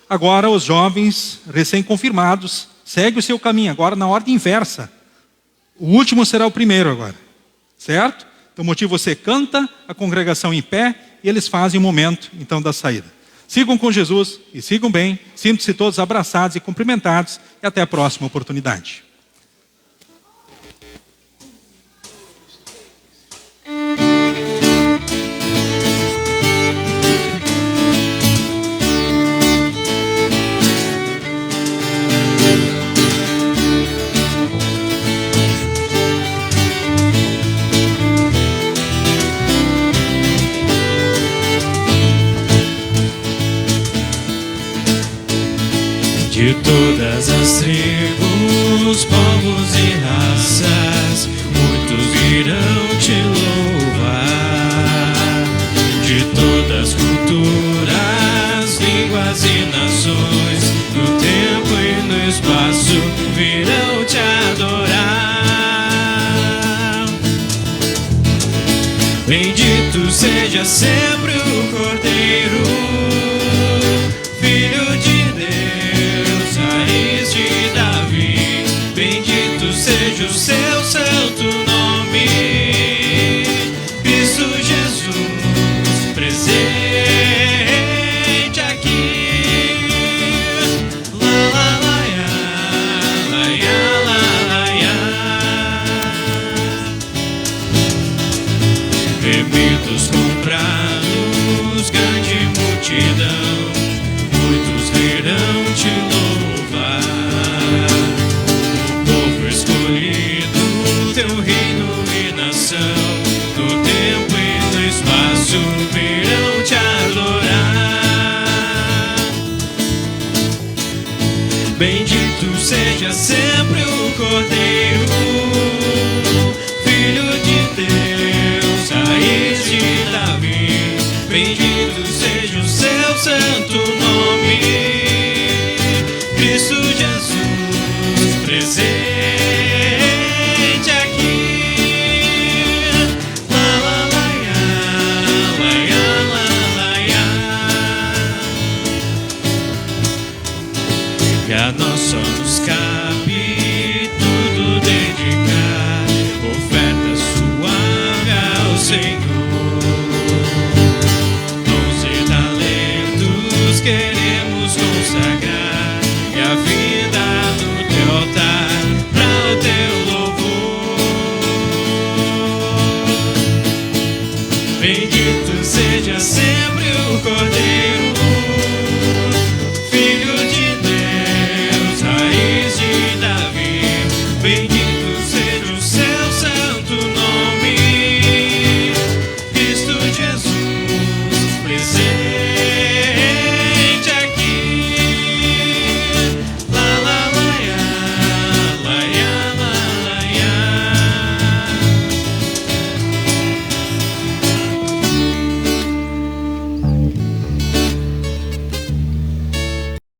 agora os jovens recém-confirmados seguem o seu caminho, agora na ordem inversa. O último será o primeiro agora, certo? Então o motivo C canta, a congregação em pé, e eles fazem o momento então da saída. Sigam com Jesus e sigam bem, sintam-se todos abraçados e cumprimentados, e até a próxima oportunidade. De todas as tribos, povos e raças, muitos virão te louvar. De todas as culturas, línguas e nações, no tempo e no espaço, virão te adorar. Bendito seja sempre o Cordeiro, Filho de Deus, raiz de Davi. Bendito seja o seu santo nome, Cristo Jesus, presente aqui. La la la ya, la ya la la ya. Remidos comprados, grande multidão, muitos virão te louvar. O povo escolhido, teu reino e nação, no tempo e no espaço virão te adorar. Bendito seja sempre o Cordeiro, Filho de Deus, raiz de Davi. Bendito santo nome, Cristo Jesus presente aqui. La la la ya, que a nós só nos cabe tudo dedicar, oferta suave ao Senhor. Dons e talentos queremos consagrar, e a vida